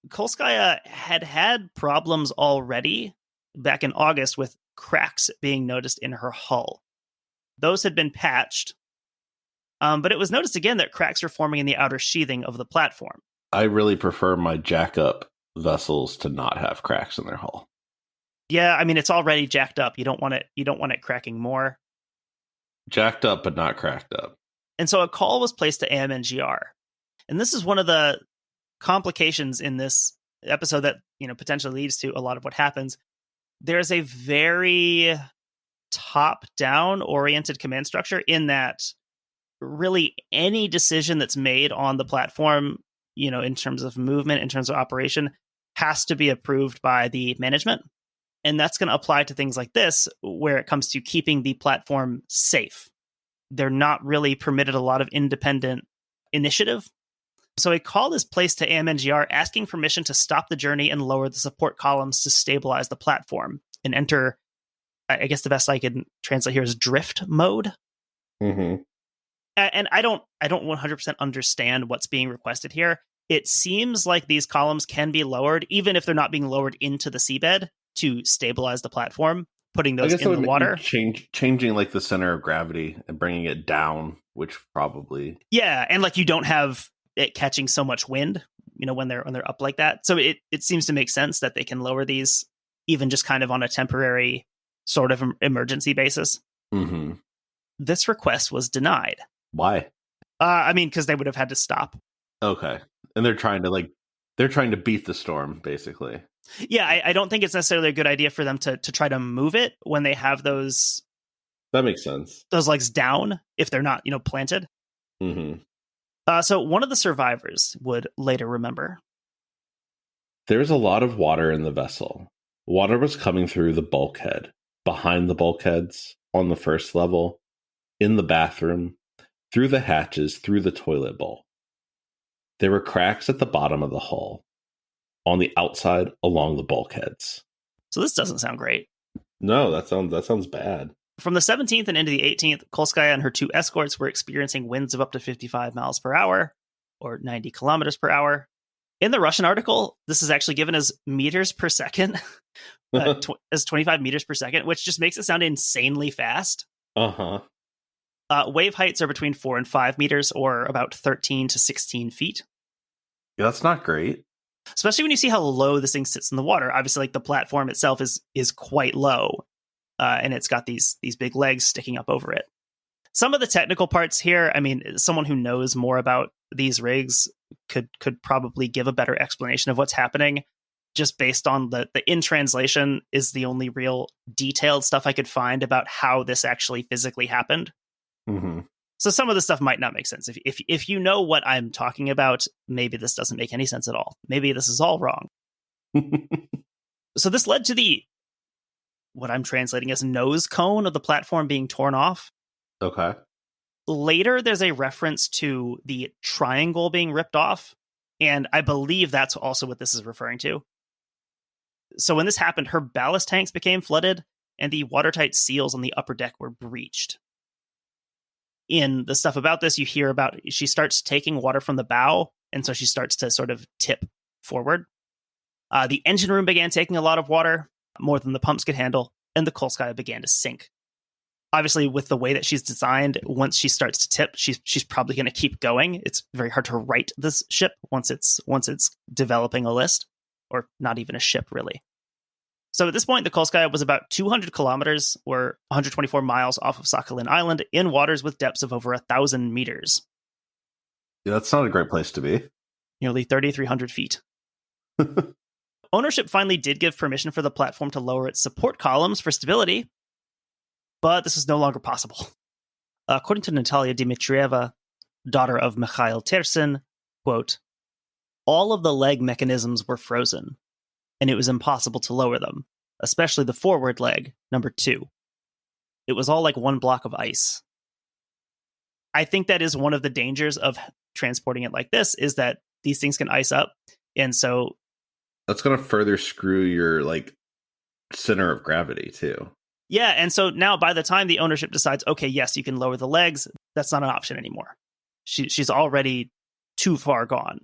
Kolskaya had problems already back in August with cracks being noticed in her hull. Those had been patched, but it was noticed again that cracks were forming in the outer sheathing of the platform. I really prefer my Jackup vessels to not have cracks in their hull. Yeah, I mean it's already jacked up. You don't want it cracking more. Jacked up, but not cracked up. And so a call was placed to AMNGR. And this is one of the complications in this episode that, potentially leads to a lot of what happens. There's a very top-down oriented command structure in that really any decision that's made on the platform, in terms of movement, in terms of operation, has to be approved by the management. And that's going to apply to things like this, where it comes to keeping the platform safe. They're not really permitted a lot of independent initiative. So a call is placed to AMNGR asking permission to stop the journey and lower the support columns to stabilize the platform and enter, I guess the best I can translate here is drift mode. Mm-hmm. And I don't 100% understand what's being requested here. It seems like these columns can be lowered, even if they're not being lowered into the seabed, to stabilize the platform, putting those in the water. Changing like the center of gravity and bringing it down, which probably... Yeah, and like you don't have it catching so much wind, when they're up like that. So it seems to make sense that they can lower these even just kind of on a temporary sort of emergency basis. Mm-hmm. This request was denied. Why? Because they would have had to stop. Okay. And they're trying to beat the storm, basically. Yeah, I don't think it's necessarily a good idea for them to try to move it when they have those... That makes sense. Those legs down, if they're not, planted. Mm-hmm. So one of the survivors would later remember. There's a lot of water in the vessel. Water was coming through the bulkhead, behind the bulkheads, on the first level, in the bathroom, through the hatches, through the toilet bowl. There were cracks at the bottom of the hull, on the outside along the bulkheads. So this doesn't sound great. No, that sounds bad. From the 17th and into the 18th, Kolskaya and her two escorts were experiencing winds of up to 55 miles per hour, or 90 kilometers per hour. In the Russian article, this is actually given as meters per second, as 25 meters per second, which just makes it sound insanely fast. Uh-huh. Wave heights are between 4 and 5 meters, or about 13 to 16 feet. Yeah, that's not great. Especially when you see how low this thing sits in the water. Obviously, like the platform itself is quite low, and it's got these big legs sticking up over it. Some of the technical parts here, someone who knows more about these rigs could probably give a better explanation of what's happening. Just based on the in translation is the only real detailed stuff I could find about how this actually physically happened. Mm-hmm. So some of the stuff might not make sense. If you know what I'm talking about, maybe this doesn't make any sense at all. Maybe this is all wrong. So this led to what I'm translating as nose cone of the platform being torn off. Okay. Later, there's a reference to the triangle being ripped off, and I believe that's also what this is referring to. So when this happened, her ballast tanks became flooded, and the watertight seals on the upper deck were breached. In the stuff about this, you hear about she starts taking water from the bow, and so she starts to sort of tip forward. The engine room began taking a lot of water, more than the pumps could handle, and the Kolskaya began to sink. Obviously, with the way that she's designed, once she starts to tip, she's probably going to keep going. It's very hard to right this ship once it's developing a list, or not even a ship, really. So at this point, the Kolskaya was about 200 kilometers, or 124 miles off of Sakhalin Island, in waters with depths of over 1,000 meters. Yeah, that's not a great place to be. Nearly 3,300 feet. Ownership finally did give permission for the platform to lower its support columns for stability, but this was no longer possible. According to Natalia Dmitrieva, daughter of Mikhail Tersin, quote, "All of the leg mechanisms were frozen, and it was impossible to lower them, especially the forward leg, number 2. It was all like one block of ice." I think that is one of the dangers of transporting it like this, is that these things can ice up, and so... That's going to further screw your, center of gravity, too. Yeah, and so now by the time the ownership decides, okay, yes, you can lower the legs, that's not an option anymore. She's already too far gone.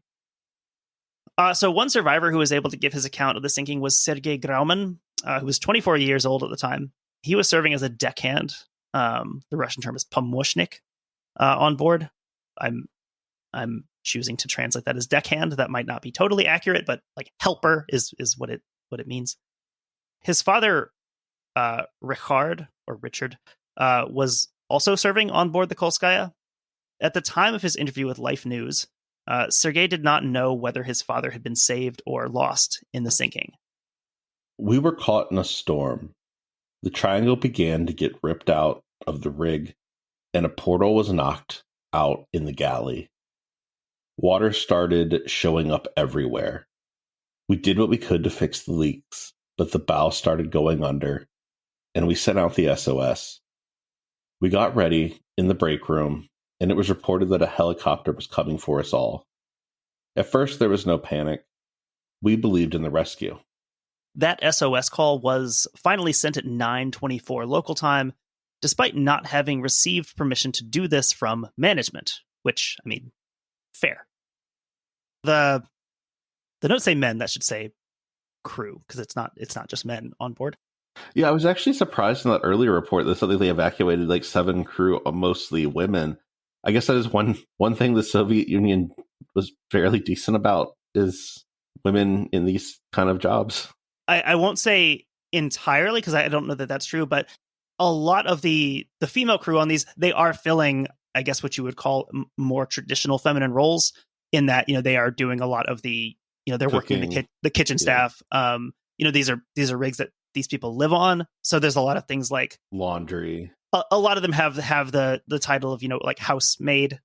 So one survivor who was able to give his account of the sinking was Sergei Grauman, who was 24 years old at the time. He was serving as a deckhand. The Russian term is pomoshnik on board. I'm choosing to translate that as deckhand. That might not be totally accurate, but helper is what it means. His father, Richard, was also serving on board the Kolskaya. At the time of his interview with Life News, Sergei did not know whether his father had been saved or lost in the sinking. We were caught in a storm. The triangle began to get ripped out of the rig, and a portal was knocked out in the galley. Water started showing up everywhere. We did what we could to fix the leaks, but the bow started going under, and we sent out the SOS. We got ready in the break room, and it was reported that a helicopter was coming for us all. At first, there was no panic. We believed in the rescue. That SOS call was finally sent at 9:24 local time, despite not having received permission to do this from management, which, I mean, fair. The notes say men, that should say crew, because it's not just men on board. Yeah, I was actually surprised in that earlier report that something they evacuated like 7 crew, mostly women. I guess that is one thing the Soviet Union was fairly decent about, is women in these kind of jobs. I won't say entirely, because I don't know that that's true, but a lot of the female crew on these, they are filling, I guess, what you would call more traditional feminine roles, in that, they are doing a lot of the, they're Cooking. working the kitchen staff. These are rigs that these people live on. So there's a lot of things like Laundry. A lot of them have the title of, like housemaid,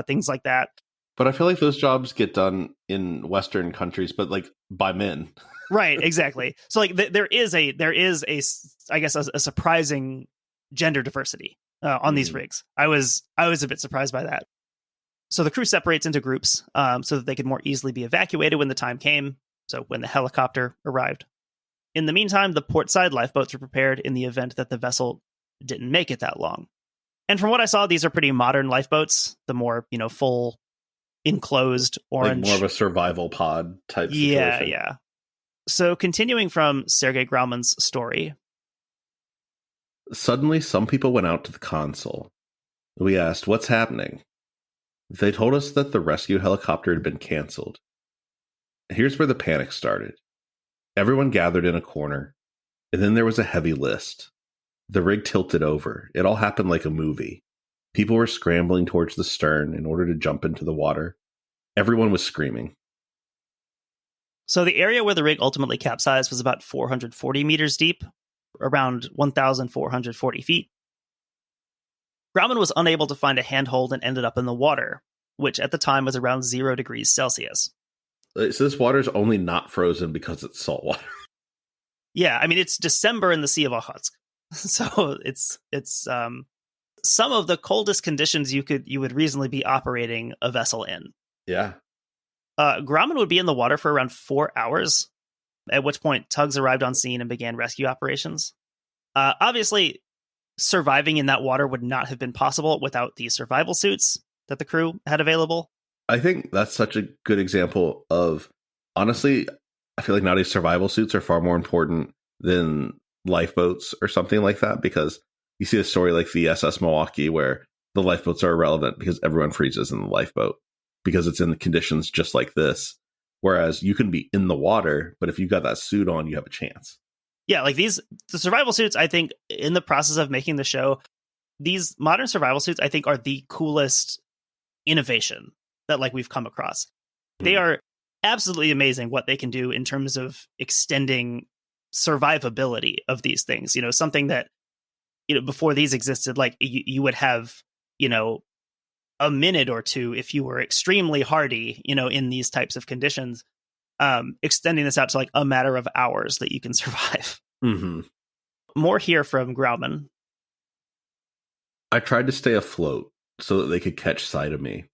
things like that. But I feel like those jobs get done in Western countries, but like by men. Right, exactly. So like there is a I guess a surprising gender diversity on these rigs. I was a bit surprised by that. So the crew separates into groups so that they could more easily be evacuated when the time came. So when the helicopter arrived. In the meantime, the portside lifeboats were prepared in the event that the vessel didn't make it that long. And from what I saw, these are pretty modern lifeboats. The more full enclosed orange, like more of a survival pod type situation. Yeah. So continuing from Sergei Grauman's story. Suddenly, some people went out to the console. We asked, what's happening? They told us that the rescue helicopter had been canceled. Here's where the panic started. Everyone gathered in a corner, and then there was a heavy list. The rig tilted over. It all happened like a movie. People were scrambling towards the stern in order to jump into the water. Everyone was screaming. So the area where the rig ultimately capsized was about 440 meters deep, around 1,440 feet. Grauman was unable to find a handhold and ended up in the water, which at the time was around 0 degrees Celsius. So this water is only not frozen because it's salt water. Yeah, I mean, it's December in the Sea of Okhotsk. So it's some of the coldest conditions you would reasonably be operating a vessel in. Yeah. Grauman would be in the water for around 4 hours, at which point tugs arrived on scene and began rescue operations. Obviously, surviving in that water would not have been possible without the survival suits that the crew had available. I think that's such a good example of, honestly, I feel like nowadays survival suits are far more important than lifeboats or something like that, because you see a story like the SS Milwaukee where the lifeboats are irrelevant because everyone freezes in the lifeboat because it's in the conditions just like this. Whereas you can be in the water, but if you got that suit on, you have a chance. Yeah, like the survival suits, I think, in the process of making the show, these modern survival suits, I think, are the coolest innovation that we've come across. They are absolutely amazing what they can do in terms of extending survivability of these things. Something that, before these existed, like you would have, a minute or two if you were extremely hardy, in these types of conditions. Extending this out to like a matter of hours that you can survive. Mm-hmm. More here from Grauman. I tried to stay afloat so that they could catch sight of me.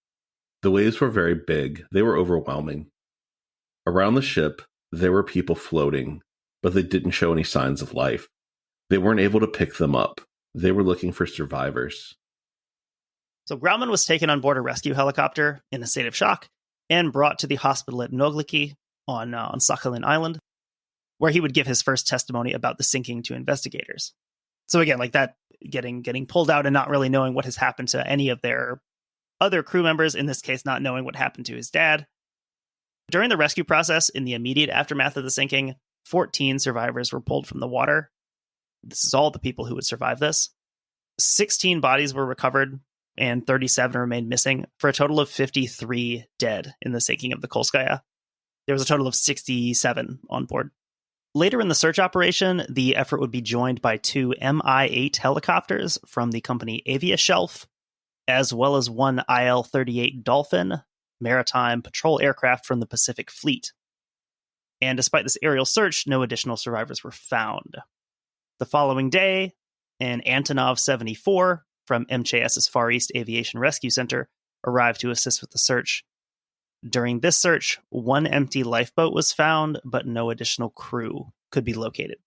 The waves were very big. They were overwhelming. Around the ship, there were people floating, but they didn't show any signs of life. They weren't able to pick them up. They were looking for survivors. So Grauman was taken on board a rescue helicopter in a state of shock and brought to the hospital at Nogliki on Sakhalin Island, where he would give his first testimony about the sinking to investigators. So again, like that, getting pulled out and not really knowing what has happened to any of their other crew members, in this case, not knowing what happened to his dad. During the rescue process, in the immediate aftermath of the sinking, 14 survivors were pulled from the water. This is all the people who would survive this. 16 bodies were recovered and 37 remained missing, for a total of 53 dead in the sinking of the Kolskaya. There was a total of 67 on board. Later in the search operation, the effort would be joined by 2 Mi-8 helicopters from the company Aviashelf, as well as 1 IL-38 Dolphin maritime patrol aircraft from the Pacific Fleet. And despite this aerial search, no additional survivors were found. The following day, an Antonov 74 from MCHS's Far East Aviation Rescue Center arrived to assist with the search. During this search, 1 empty lifeboat was found, but no additional crew could be located.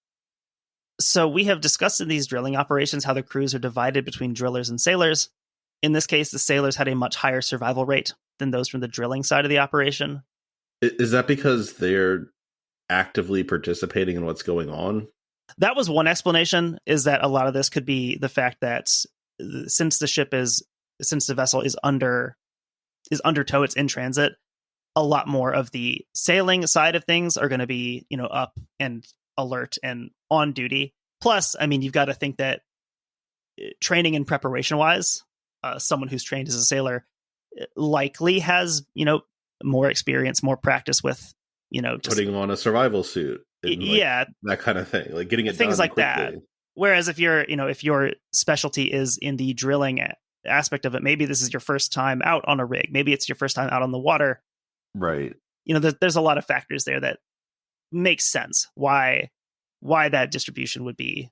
So we have discussed in these drilling operations how the crews are divided between drillers and sailors. In this case, the sailors had a much higher survival rate than those from the drilling side of the operation. Is that because they're actively participating in what's going on? That was one explanation, is that a lot of this could be the fact that since the vessel is under tow, it's in transit, a lot more of the sailing side of things are going to be, up and alert and on duty. Plus, I mean, you've got to think that training and preparation wise, someone who's trained as a sailor likely has, more experience, more practice with, just putting on a survival suit. Yeah. That kind of thing, like getting it things done like quickly. that. Whereas if if your specialty is in the drilling aspect of it, maybe this is your first time out on a rig. Maybe it's your first time out on the water. Right. There's a lot of factors there that makes sense why that distribution would be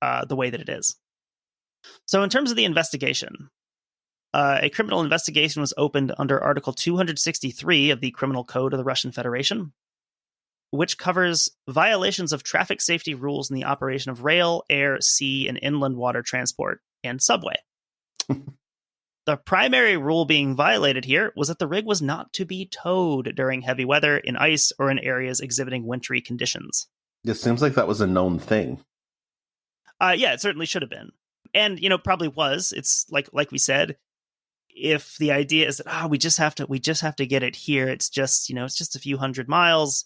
the way that it is. So in terms of the investigation, a criminal investigation was opened under Article 263 of the Criminal Code of the Russian Federation, which covers violations of traffic safety rules in the operation of rail, air, sea, and inland water transport, and subway. The primary rule being violated here was that the rig was not to be towed during heavy weather, in ice, or in areas exhibiting wintry conditions. It seems like that was a known thing. Yeah, it certainly should have been. And, probably was. It's like we said, if the idea is that, we just have to get it here. It's just, it's just a few hundred miles.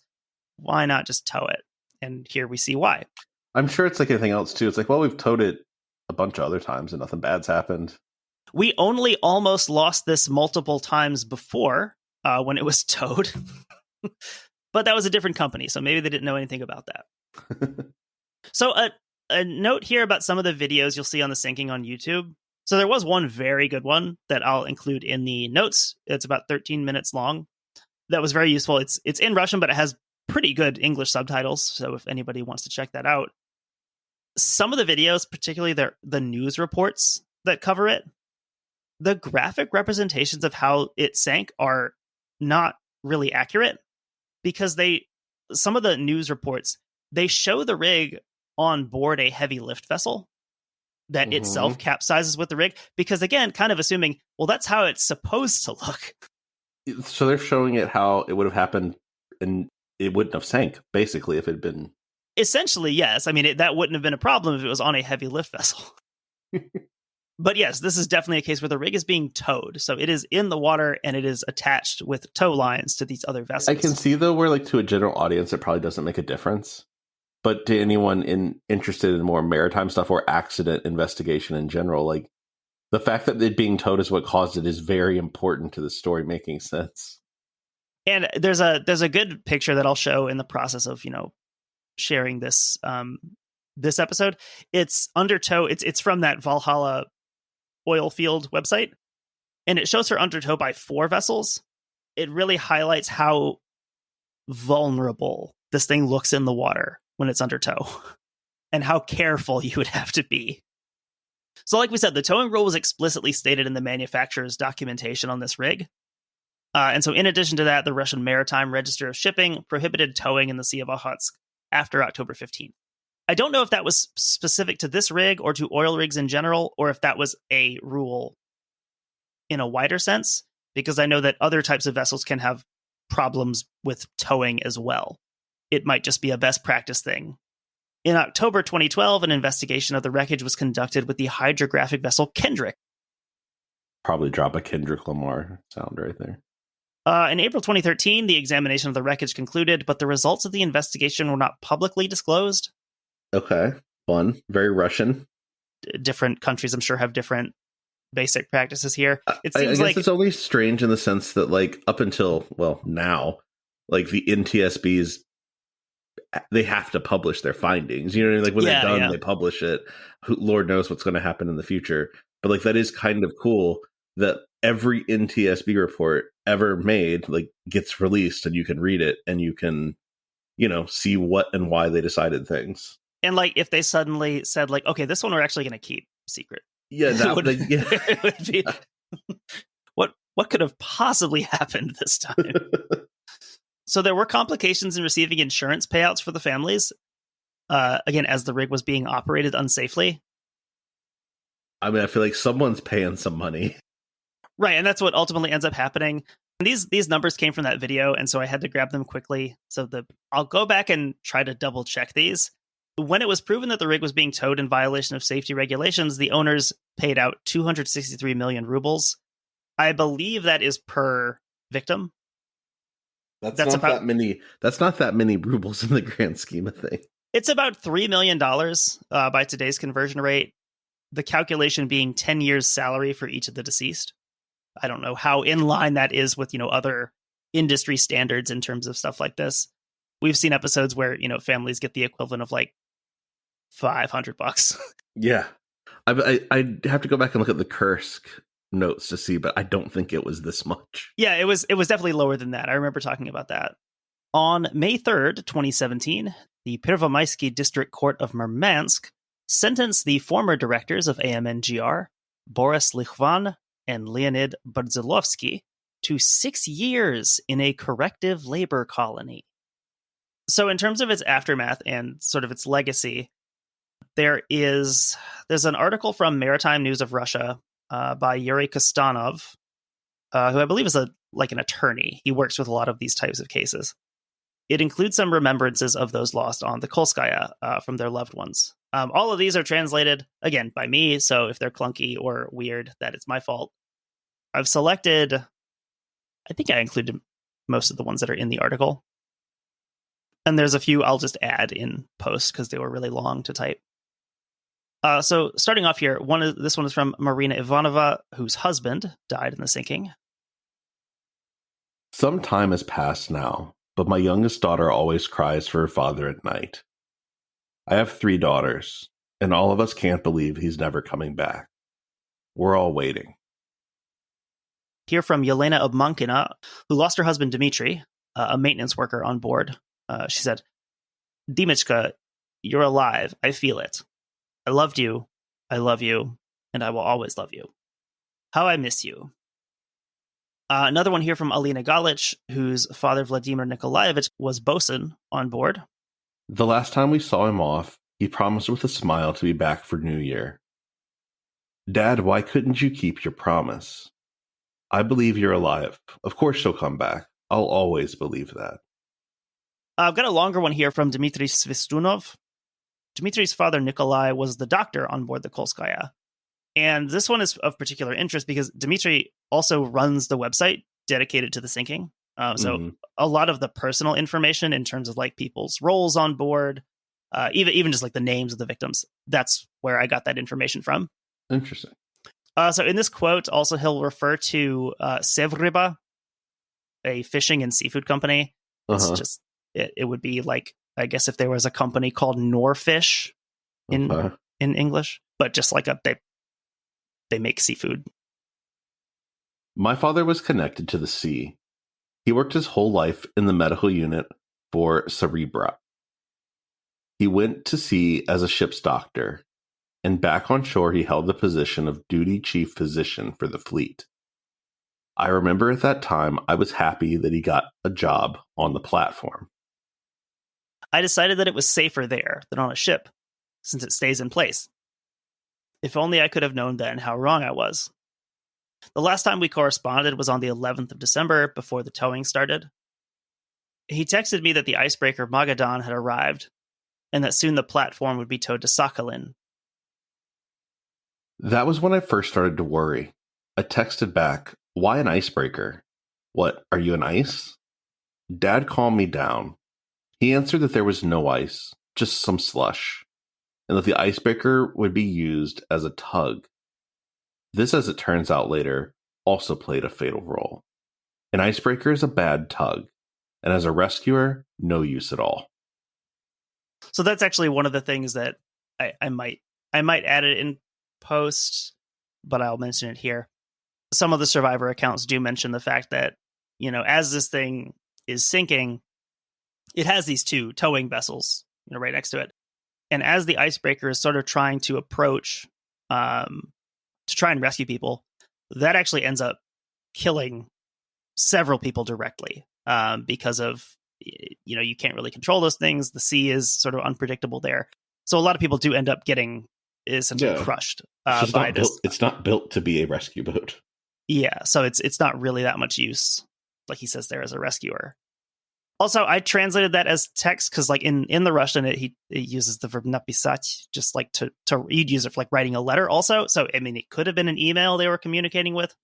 Why not just tow it? And here we see why. I'm sure it's like anything else too. It's like, well, we've towed it a bunch of other times and nothing bad's happened. We only almost lost this multiple times before when it was towed. But that was a different company, so maybe they didn't know anything about that. So a note here about some of the videos you'll see on the sinking on YouTube. So there was one very good one that I'll include in the notes. It's about 13 minutes long. That was very useful. It's in Russian, but it has pretty good English subtitles. So if anybody wants to check that out. Some of the videos, particularly the news reports that cover it, the graphic representations of how it sank are not really accurate, because some of the news reports, they show the rig on board a heavy lift vessel that itself capsizes with the rig, because again, kind of assuming, well, that's how it's supposed to look. So they're showing it how it would have happened, and it wouldn't have sank, basically, if it had been... Essentially, yes. I mean, that wouldn't have been a problem if it was on a heavy lift vessel. But yes, this is definitely a case where the rig is being towed. So it is in the water and it is attached with tow lines to these other vessels. I can see, though, where to a general audience, it probably doesn't make a difference. But to anyone interested in more maritime stuff or accident investigation in general, the fact that it being towed is what caused it is very important to the story making sense. And there's a good picture that I'll show in the process of, sharing this this episode. It's under tow. It's from that Valhalla oil field website, and it shows her under tow by 4 vessels. It really highlights how vulnerable this thing looks in the water when it's under tow, and how careful you would have to be. So like we said, the towing rule was explicitly stated in the manufacturer's documentation on this rig. And so in addition to that, the Russian Maritime Register of Shipping prohibited towing in the Sea of Okhotsk after October 15th. I don't know if that was specific to this rig or to oil rigs in general, or if that was a rule in a wider sense, because I know that other types of vessels can have problems with towing as well. It might just be a best practice thing. In October 2012, an investigation of the wreckage was conducted with the hydrographic vessel Kendrick. Probably drop a Kendrick Lamar sound right there. In April 2013, the examination of the wreckage concluded, but the results of the investigation were not publicly disclosed. Okay, fun. Very Russian. different countries, I'm sure, have different basic practices here. It I seems guess like it's only strange in the sense that, like, up until, well, now, like, the NTSBs, they have to publish their findings. You know what I mean? Like, when they're done, they publish it. Lord knows what's going to happen in the future. But, like, that is kind of cool that every NTSB report ever made, like, gets released and you can read it and you can, you know, see what and why they decided things. And, like, if they suddenly said, like, okay, this one we're actually going to keep secret. Yeah, that would, yeah. It would be, what could have possibly happened this time? So there were complications in receiving insurance payouts for the families, again, as the rig was being operated unsafely. I mean, I feel like someone's paying some money. Right, and that's what ultimately ends up happening. And these numbers came from that video, and so I had to grab them quickly. So I'll go back and try to double check these. When it was proven that the rig was being towed in violation of safety regulations, the owners paid out 263 million rubles. I believe that is per victim. That's not about that many. That's not that many rubles in the grand scheme of things. It's about $3 million by today's conversion rate. The calculation being 10 years' salary for each of the deceased. I don't know how in line that is with, other industry standards in terms of stuff like this. We've seen episodes where, families get the equivalent of like $500. Yeah. I have to go back and look at the Kursk notes to see, but I don't think it was this much. Yeah, it was definitely lower than that. I remember talking about that. On May 3rd, 2017, the Pervomaisky District Court of Murmansk sentenced the former directors of AMNGR, Boris Lichvan and Leonid Bardzilovsky, to 6 years in a corrective labor colony. So in terms of its aftermath and sort of its legacy, there's an article from Maritime News of Russia by Yuri Kostanov, who I believe is an attorney. He works with a lot of these types of cases. It includes some remembrances of those lost on the Kolskaya from their loved ones. All of these are translated, again, by me, so if they're clunky or weird, that it's my fault. I've selected, I think I included most of the ones that are in the article. And there's a few I'll just add in post because they were really long to type. So starting off here, this one is from Marina Ivanova, whose husband died in the sinking. Some time has passed now, but my youngest daughter always cries for her father at night. I have 3 daughters, and all of us can't believe he's never coming back. We're all waiting. Hear from Yelena Obmankina, who lost her husband Dmitry, a maintenance worker on board. She said, Dimichka, you're alive. I feel it. I loved you. I love you. And I will always love you. How I miss you. Another one here from Alina Galich, whose father Vladimir Nikolaevich was bosun on board. The last time we saw him off, he promised with a smile to be back for New Year. Dad, why couldn't you keep your promise? I believe you're alive. Of course you'll come back. I'll always believe that. I've got a longer one here from Dmitry Svistunov. Dmitry's father, Nikolai, was the doctor on board the Kolskaya. And this one is of particular interest because Dmitry also runs the website dedicated to the sinking. So a lot of the personal information in terms of like people's roles on board, even just like the names of the victims, that's where I got that information from. Interesting. So in this quote, also he'll refer to Sevryba, a fishing and seafood company. It's just, it would be like, I guess if there was a company called Norfish in English, but just like they make seafood. My father was connected to the sea. He worked his whole life in the medical unit for Cerebra. He went to sea as a ship's doctor, and back on shore he held the position of duty chief physician for the fleet. I remember at that time I was happy that he got a job on the platform. I decided that it was safer there than on a ship, since it stays in place. If only I could have known then how wrong I was. The last time we corresponded was on the 11th of December, before the towing started. He texted me that the icebreaker Magadan had arrived, and that soon the platform would be towed to Sakhalin. That was when I first started to worry. I texted back, why an icebreaker? What, are you an ice? Dad calmed me down. He answered that there was no ice, just some slush. and that the icebreaker would be used as a tug. This, as it turns out later, also played a fatal role. An icebreaker is a bad tug, and as a rescuer, no use at all. So that's actually one of the things that I might add it in post, but I'll mention it here. Some of the survivor accounts do mention the fact that, as this thing is sinking, it has these two towing vessels, right next to it. And as the icebreaker is sort of trying to approach to try and rescue people, that actually ends up killing several people directly because of, you can't really control those things. The sea is sort of unpredictable there. So a lot of people do end up getting essentially crushed by this. It's not built to be a rescue boat. Yeah, so it's not really that much use, like he says there, as a rescuer. Also, I translated that as text because, like in the Russian, it uses the verb napisать, just like to you'd use it for like writing a letter. Also, so I mean, it could have been an email they were communicating with.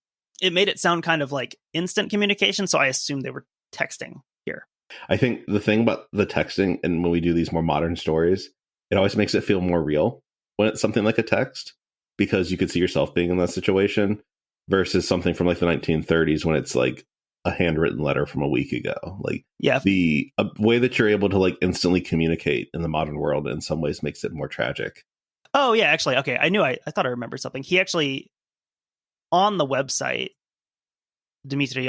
It made it sound kind of like instant communication, so I assumed they were texting here. I think the thing about the texting, and when we do these more modern stories, it always makes it feel more real when it's something like a text, because you could see yourself being in that situation versus something from like the 1930s when it's like a handwritten letter from a week ago. Like, yeah, the way that you're able to like instantly communicate in the modern world in some ways makes it more tragic. Oh yeah, actually, okay. I thought I remembered something. He actually, on the website, Dmitry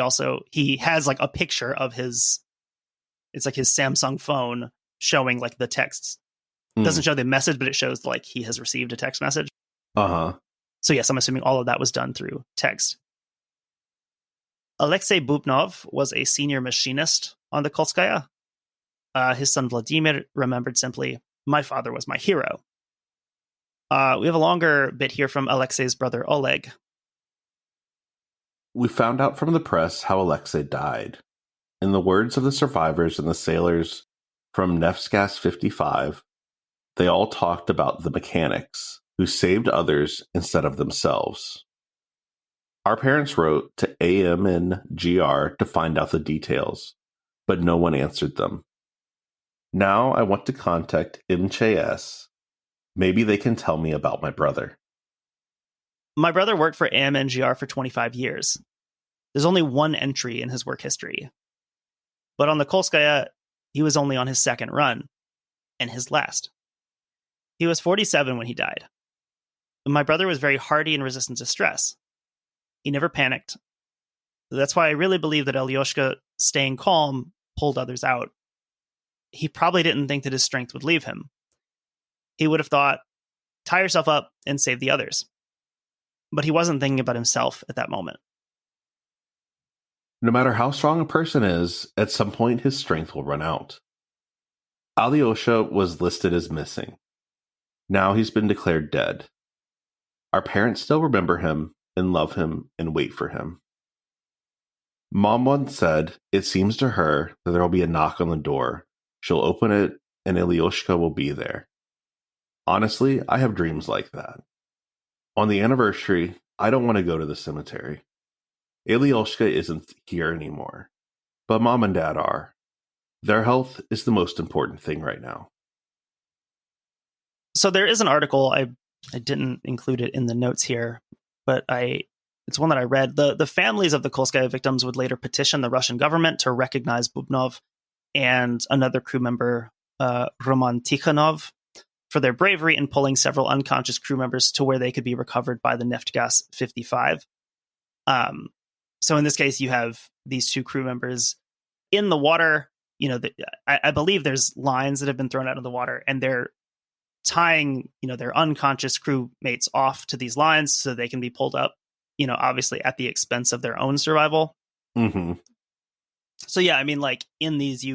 he has like a picture of it's like his Samsung phone showing like the texts. It doesn't show the message, but it shows like he has received a text message. So yes, I'm assuming all of that was done through text. Alexei Bubnov was a senior machinist on the Kolskaya. His son Vladimir remembered simply, "My father was my hero." We have a longer bit here from Alexei's brother Oleg. We found out from the press how Alexei died. In the words of the survivors and the sailors from Nevskas 55, they all talked about the mechanics who saved others instead of themselves. Our parents wrote to AMNGR to find out the details, but no one answered them. Now I want to contact MCHS. Maybe they can tell me about my brother. My brother worked for AMNGR for 25 years. There's only one entry in his work history. But on the Kolskaya, he was only on his second run, and his last. He was 47 when he died. My brother was very hardy and resistant to stress. He never panicked. That's why I really believe that Alyoshka staying calm pulled others out. He probably didn't think that his strength would leave him. He would have thought, tie yourself up and save the others. But he wasn't thinking about himself at that moment. No matter how strong a person is, at some point his strength will run out. Alyosha was listed as missing. Now he's been declared dead. Our parents still remember him and love him and wait for him. Mom once said it seems to her that there will be a knock on the door. She'll open it and Alyoshka will be there. Honestly, I have dreams like that. On the anniversary, I don't want to go to the cemetery. Alyoshka isn't here anymore, but Mom and Dad are. Their health is the most important thing right now. So there is an article, I didn't include it in the notes here, but it's one that I read. The families of the Kolskaya victims would later petition the Russian government to recognize Bubnov and another crew member, Roman Tikhonov, for their bravery in pulling several unconscious crew members to where they could be recovered by the Neftgas 55. So in this case, you have these two crew members in the water. I believe there's lines that have been thrown out of the water, and they're tying, their unconscious crewmates off to these lines so they can be pulled up, obviously at the expense of their own survival. Mm-hmm. So yeah, I mean, like in these,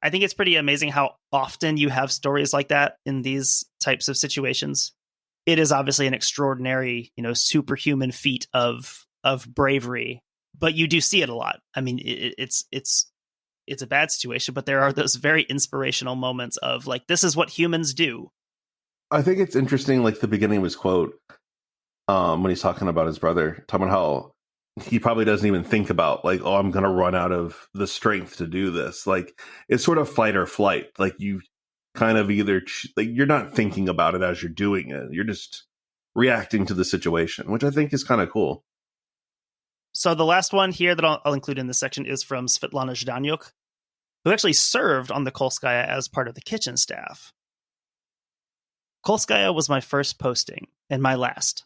I think it's pretty amazing how often you have stories like that in these types of situations. It is obviously an extraordinary, superhuman feat of bravery, but you do see it a lot. I mean, it's a bad situation, but there are those very inspirational moments of like, this is what humans do. I think it's interesting, like the beginning of his quote, when he's talking about his brother, talking about how he probably doesn't even think about like, oh, I'm going to run out of the strength to do this. Like, it's sort of fight or flight. Like kind of either like you're not thinking about it as you're doing it. You're just reacting to the situation, which I think is kind of cool. So the last one here that I'll include in this section is from Svetlana Zdanyuk, who actually served on the Kolskaya as part of the kitchen staff. Kolskaya was my first posting and my last.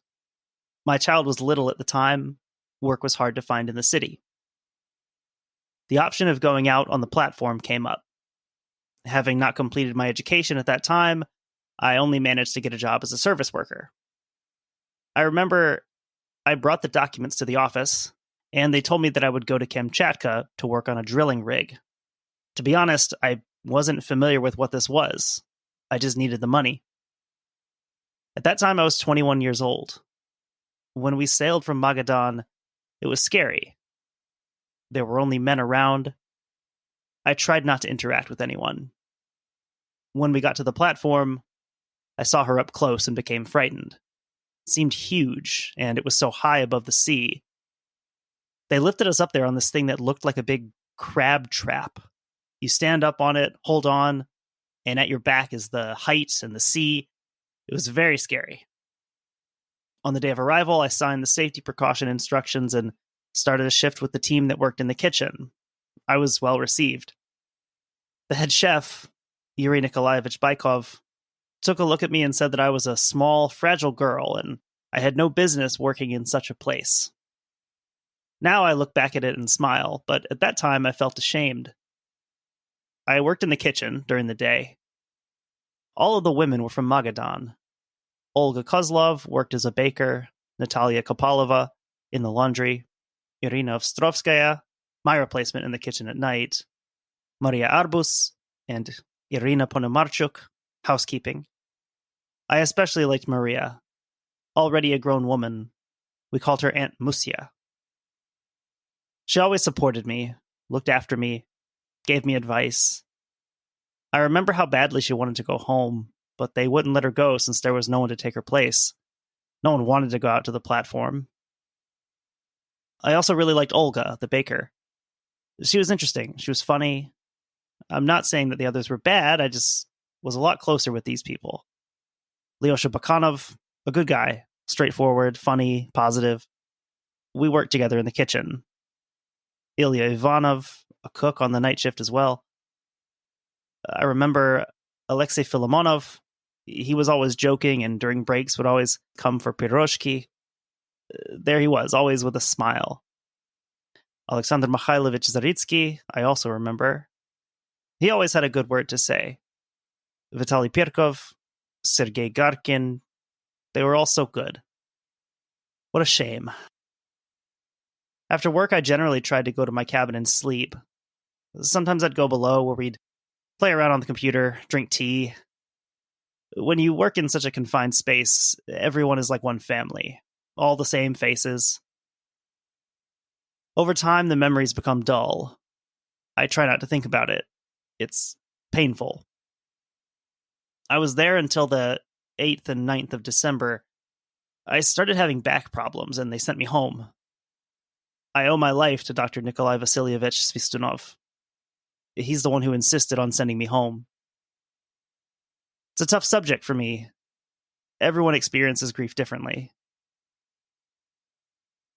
My child was little at the time. Work was hard to find in the city. The option of going out on the platform came up. Having not completed my education at that time, I only managed to get a job as a service worker. I remember I brought the documents to the office, and they told me that I would go to Kamchatka to work on a drilling rig. To be honest, I wasn't familiar with what this was. I just needed the money. At that time, I was 21 years old. When we sailed from Magadan, it was scary. There were only men around. I tried not to interact with anyone. When we got to the platform, I saw her up close and became frightened. It seemed huge, and it was so high above the sea. They lifted us up there on this thing that looked like a big crab trap. You stand up on it, hold on, and at your back is the height and the sea. It was very scary. On the day of arrival, I signed the safety precaution instructions and started a shift with the team that worked in the kitchen. I was well received. The head chef, Yuri Nikolaevich Baikov, took a look at me and said that I was a small, fragile girl and I had no business working in such a place. Now I look back at it and smile, but at that time I felt ashamed. I worked in the kitchen during the day. All of the women were from Magadan. Olga Kozlov worked as a baker, Natalia Kopalova in the laundry, Irina Ostrovskaya, my replacement in the kitchen at night, Maria Arbus, and Irina Ponomarchuk, housekeeping. I especially liked Maria. Already a grown woman, we called her Aunt Musia. She always supported me, looked after me, gave me advice. I remember how badly she wanted to go home, but they wouldn't let her go since there was no one to take her place. No one wanted to go out to the platform. I also really liked Olga, the baker. She was interesting. She was funny. I'm not saying that the others were bad, I just was a lot closer with these people. Lyosha Bakanov, a good guy, straightforward, funny, positive. We worked together in the kitchen. Ilya Ivanov, a cook on the night shift as well. I remember Alexei Filimonov. He was always joking and during breaks would always come for piroshki. There he was, always with a smile. Alexander Mikhailovich Zaritsky, I also remember. He always had a good word to say. Vitaly Perkov, Sergei Garkin, they were all so good. What a shame. After work, I generally tried to go to my cabin and sleep. Sometimes I'd go below where we'd play around on the computer, drink tea. When you work in such a confined space, everyone is like one family. All the same faces. Over time, the memories become dull. I try not to think about it. It's painful. I was there until the 8th and 9th of December. I started having back problems and they sent me home. I owe my life to Dr. Nikolai Vasilievich Svistunov. He's the one who insisted on sending me home. It's a tough subject for me. Everyone experiences grief differently.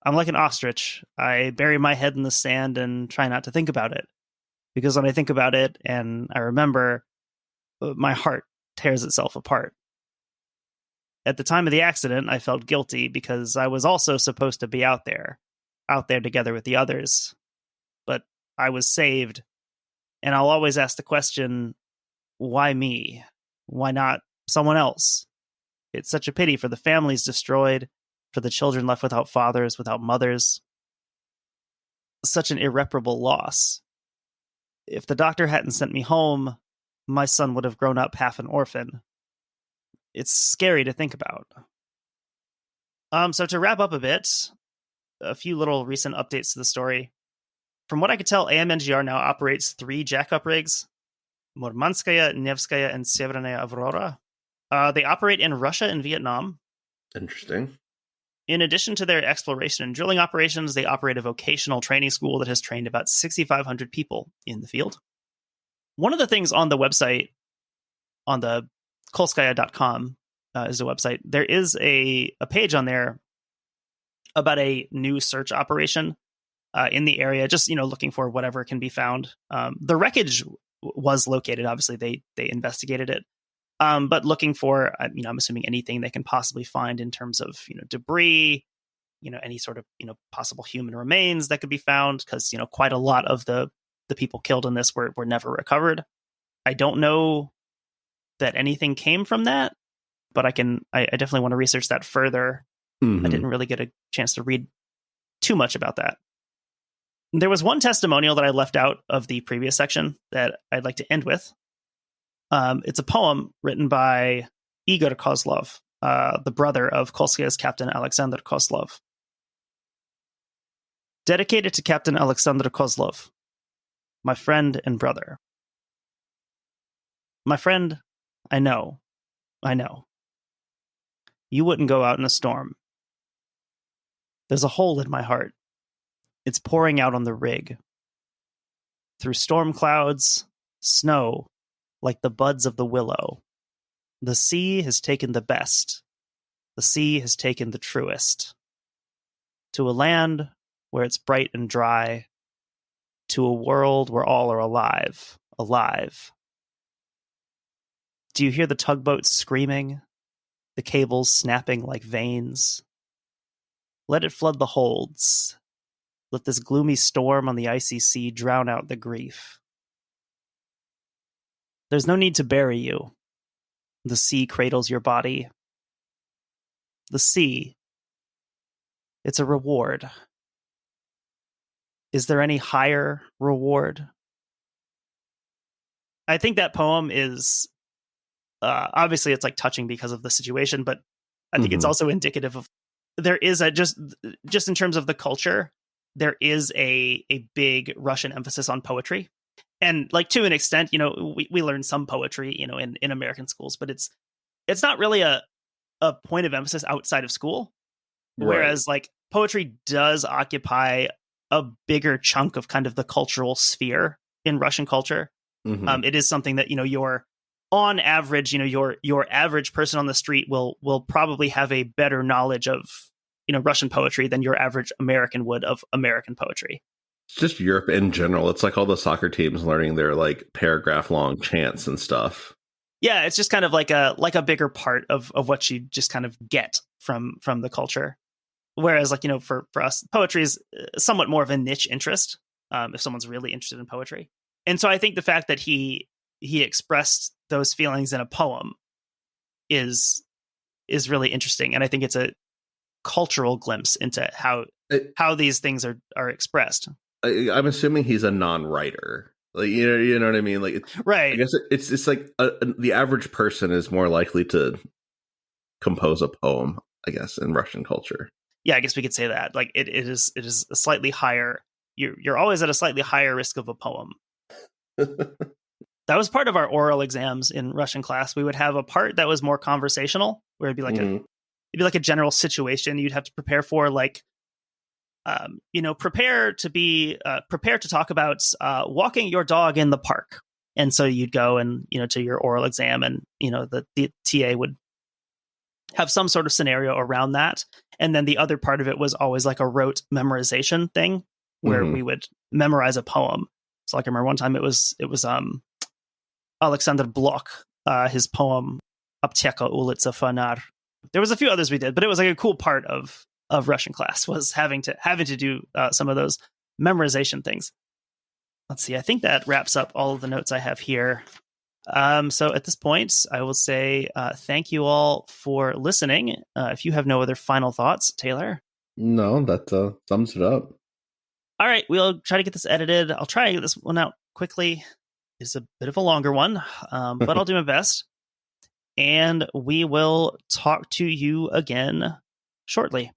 I'm like an ostrich. I bury my head in the sand and try not to think about it. Because when I think about it and I remember, my heart tears itself apart. At the time of the accident, I felt guilty because I was also supposed to be out there together with the others. But I was saved. And I'll always ask the question, why me? Why not someone else? It's such a pity for the families destroyed, for the children left without fathers, without mothers. Such an irreparable loss. If the doctor hadn't sent me home, my son would have grown up half an orphan. It's scary to think about. So to wrap up a bit, a few little recent updates to the story. From what I could tell, AMNGR now operates 3 Jackup rigs, Murmanskaya, Nevskaya, and Severnaya Aurora. They operate in Russia and Vietnam. Interesting. In addition to their exploration and drilling operations, they operate a vocational training school that has trained about 6,500 people in the field. One of the things on the website on the Kolskaya.com is the website. There is a page on there about a new search operation in the area, just, looking for whatever can be found. The wreckage was located. Obviously, they investigated it. But looking for, I'm assuming anything they can possibly find in terms of, debris, any sort of, possible human remains that could be found, because, quite a lot of the people killed in this were never recovered. I don't know that anything came from that, but I definitely want to research that further. Mm-hmm. I didn't really get a chance to read too much about that. There was one testimonial that I left out of the previous section that I'd like to end with. It's a poem written by Igor Kozlov, the brother of Kolskaya's captain Alexander Kozlov. Dedicated to Captain Alexander Kozlov, my friend and brother. My friend, I know. You wouldn't go out in a storm. There's a hole in my heart. It's pouring out on the rig. Through storm clouds, snow, like the buds of the willow. The sea has taken the best. The sea has taken the truest. To a land where it's bright and dry. To a world where all are alive. Do you hear the tugboats screaming? The cables snapping like veins? Let it flood the holds. Let this gloomy storm on the icy sea drown out the grief. There's no need to bury you. The sea cradles your body. The sea. It's a reward. Is there any higher reward? I think that poem is, obviously it's like touching because of the situation, but I think it's also indicative of, there is a, just in terms of the culture, there is a big Russian emphasis on poetry. And like, to an extent, we learn some poetry, in American schools, but it's not really a point of emphasis outside of school. Right. Whereas like poetry does occupy a bigger chunk of kind of the cultural sphere in Russian culture. Mm-hmm. It is something that, you're on average, your average person on the street will probably have a better knowledge of, Russian poetry than your average American would of American poetry. It's just Europe in general. It's like all the soccer teams learning their like paragraph long chants and stuff. Yeah, it's just kind of like a bigger part of what you just kind of get from the culture. Whereas like, for us, poetry is somewhat more of a niche interest, if someone's really interested in poetry. And so I think the fact that he expressed those feelings in a poem is really interesting. And I think it's a cultural glimpse into how these things are expressed. I'm assuming he's a non-writer. Like, you know what I mean? Like, right. I guess it's like the average person is more likely to compose a poem, I guess, in Russian culture. Yeah, I guess we could say that. Like, it is a slightly higher. You're always at a slightly higher risk of a poem. That was part of our oral exams in Russian class. We would have a part that was more conversational, where it'd be like a general situation you'd have to prepare for, like, prepare to talk about walking your dog in the park. And so you'd go and, to your oral exam, and, the TA would have some sort of scenario around that. And then the other part of it was always like a rote memorization thing where we would memorize a poem. So like, I remember one time it was Alexander Blok, his poem Apteka Ulica Fanar. There was a few others we did, but it was like a cool part of Russian class was having to do some of those memorization things. Let's see. I think that wraps up all of the notes I have here. So at this point, I will say thank you all for listening. If you have no other final thoughts, Taylor. No, that sums it up. All right, we'll try to get this edited. I'll try to get this one out quickly. It's a bit of a longer one, but I'll do my best. And we will talk to you again shortly.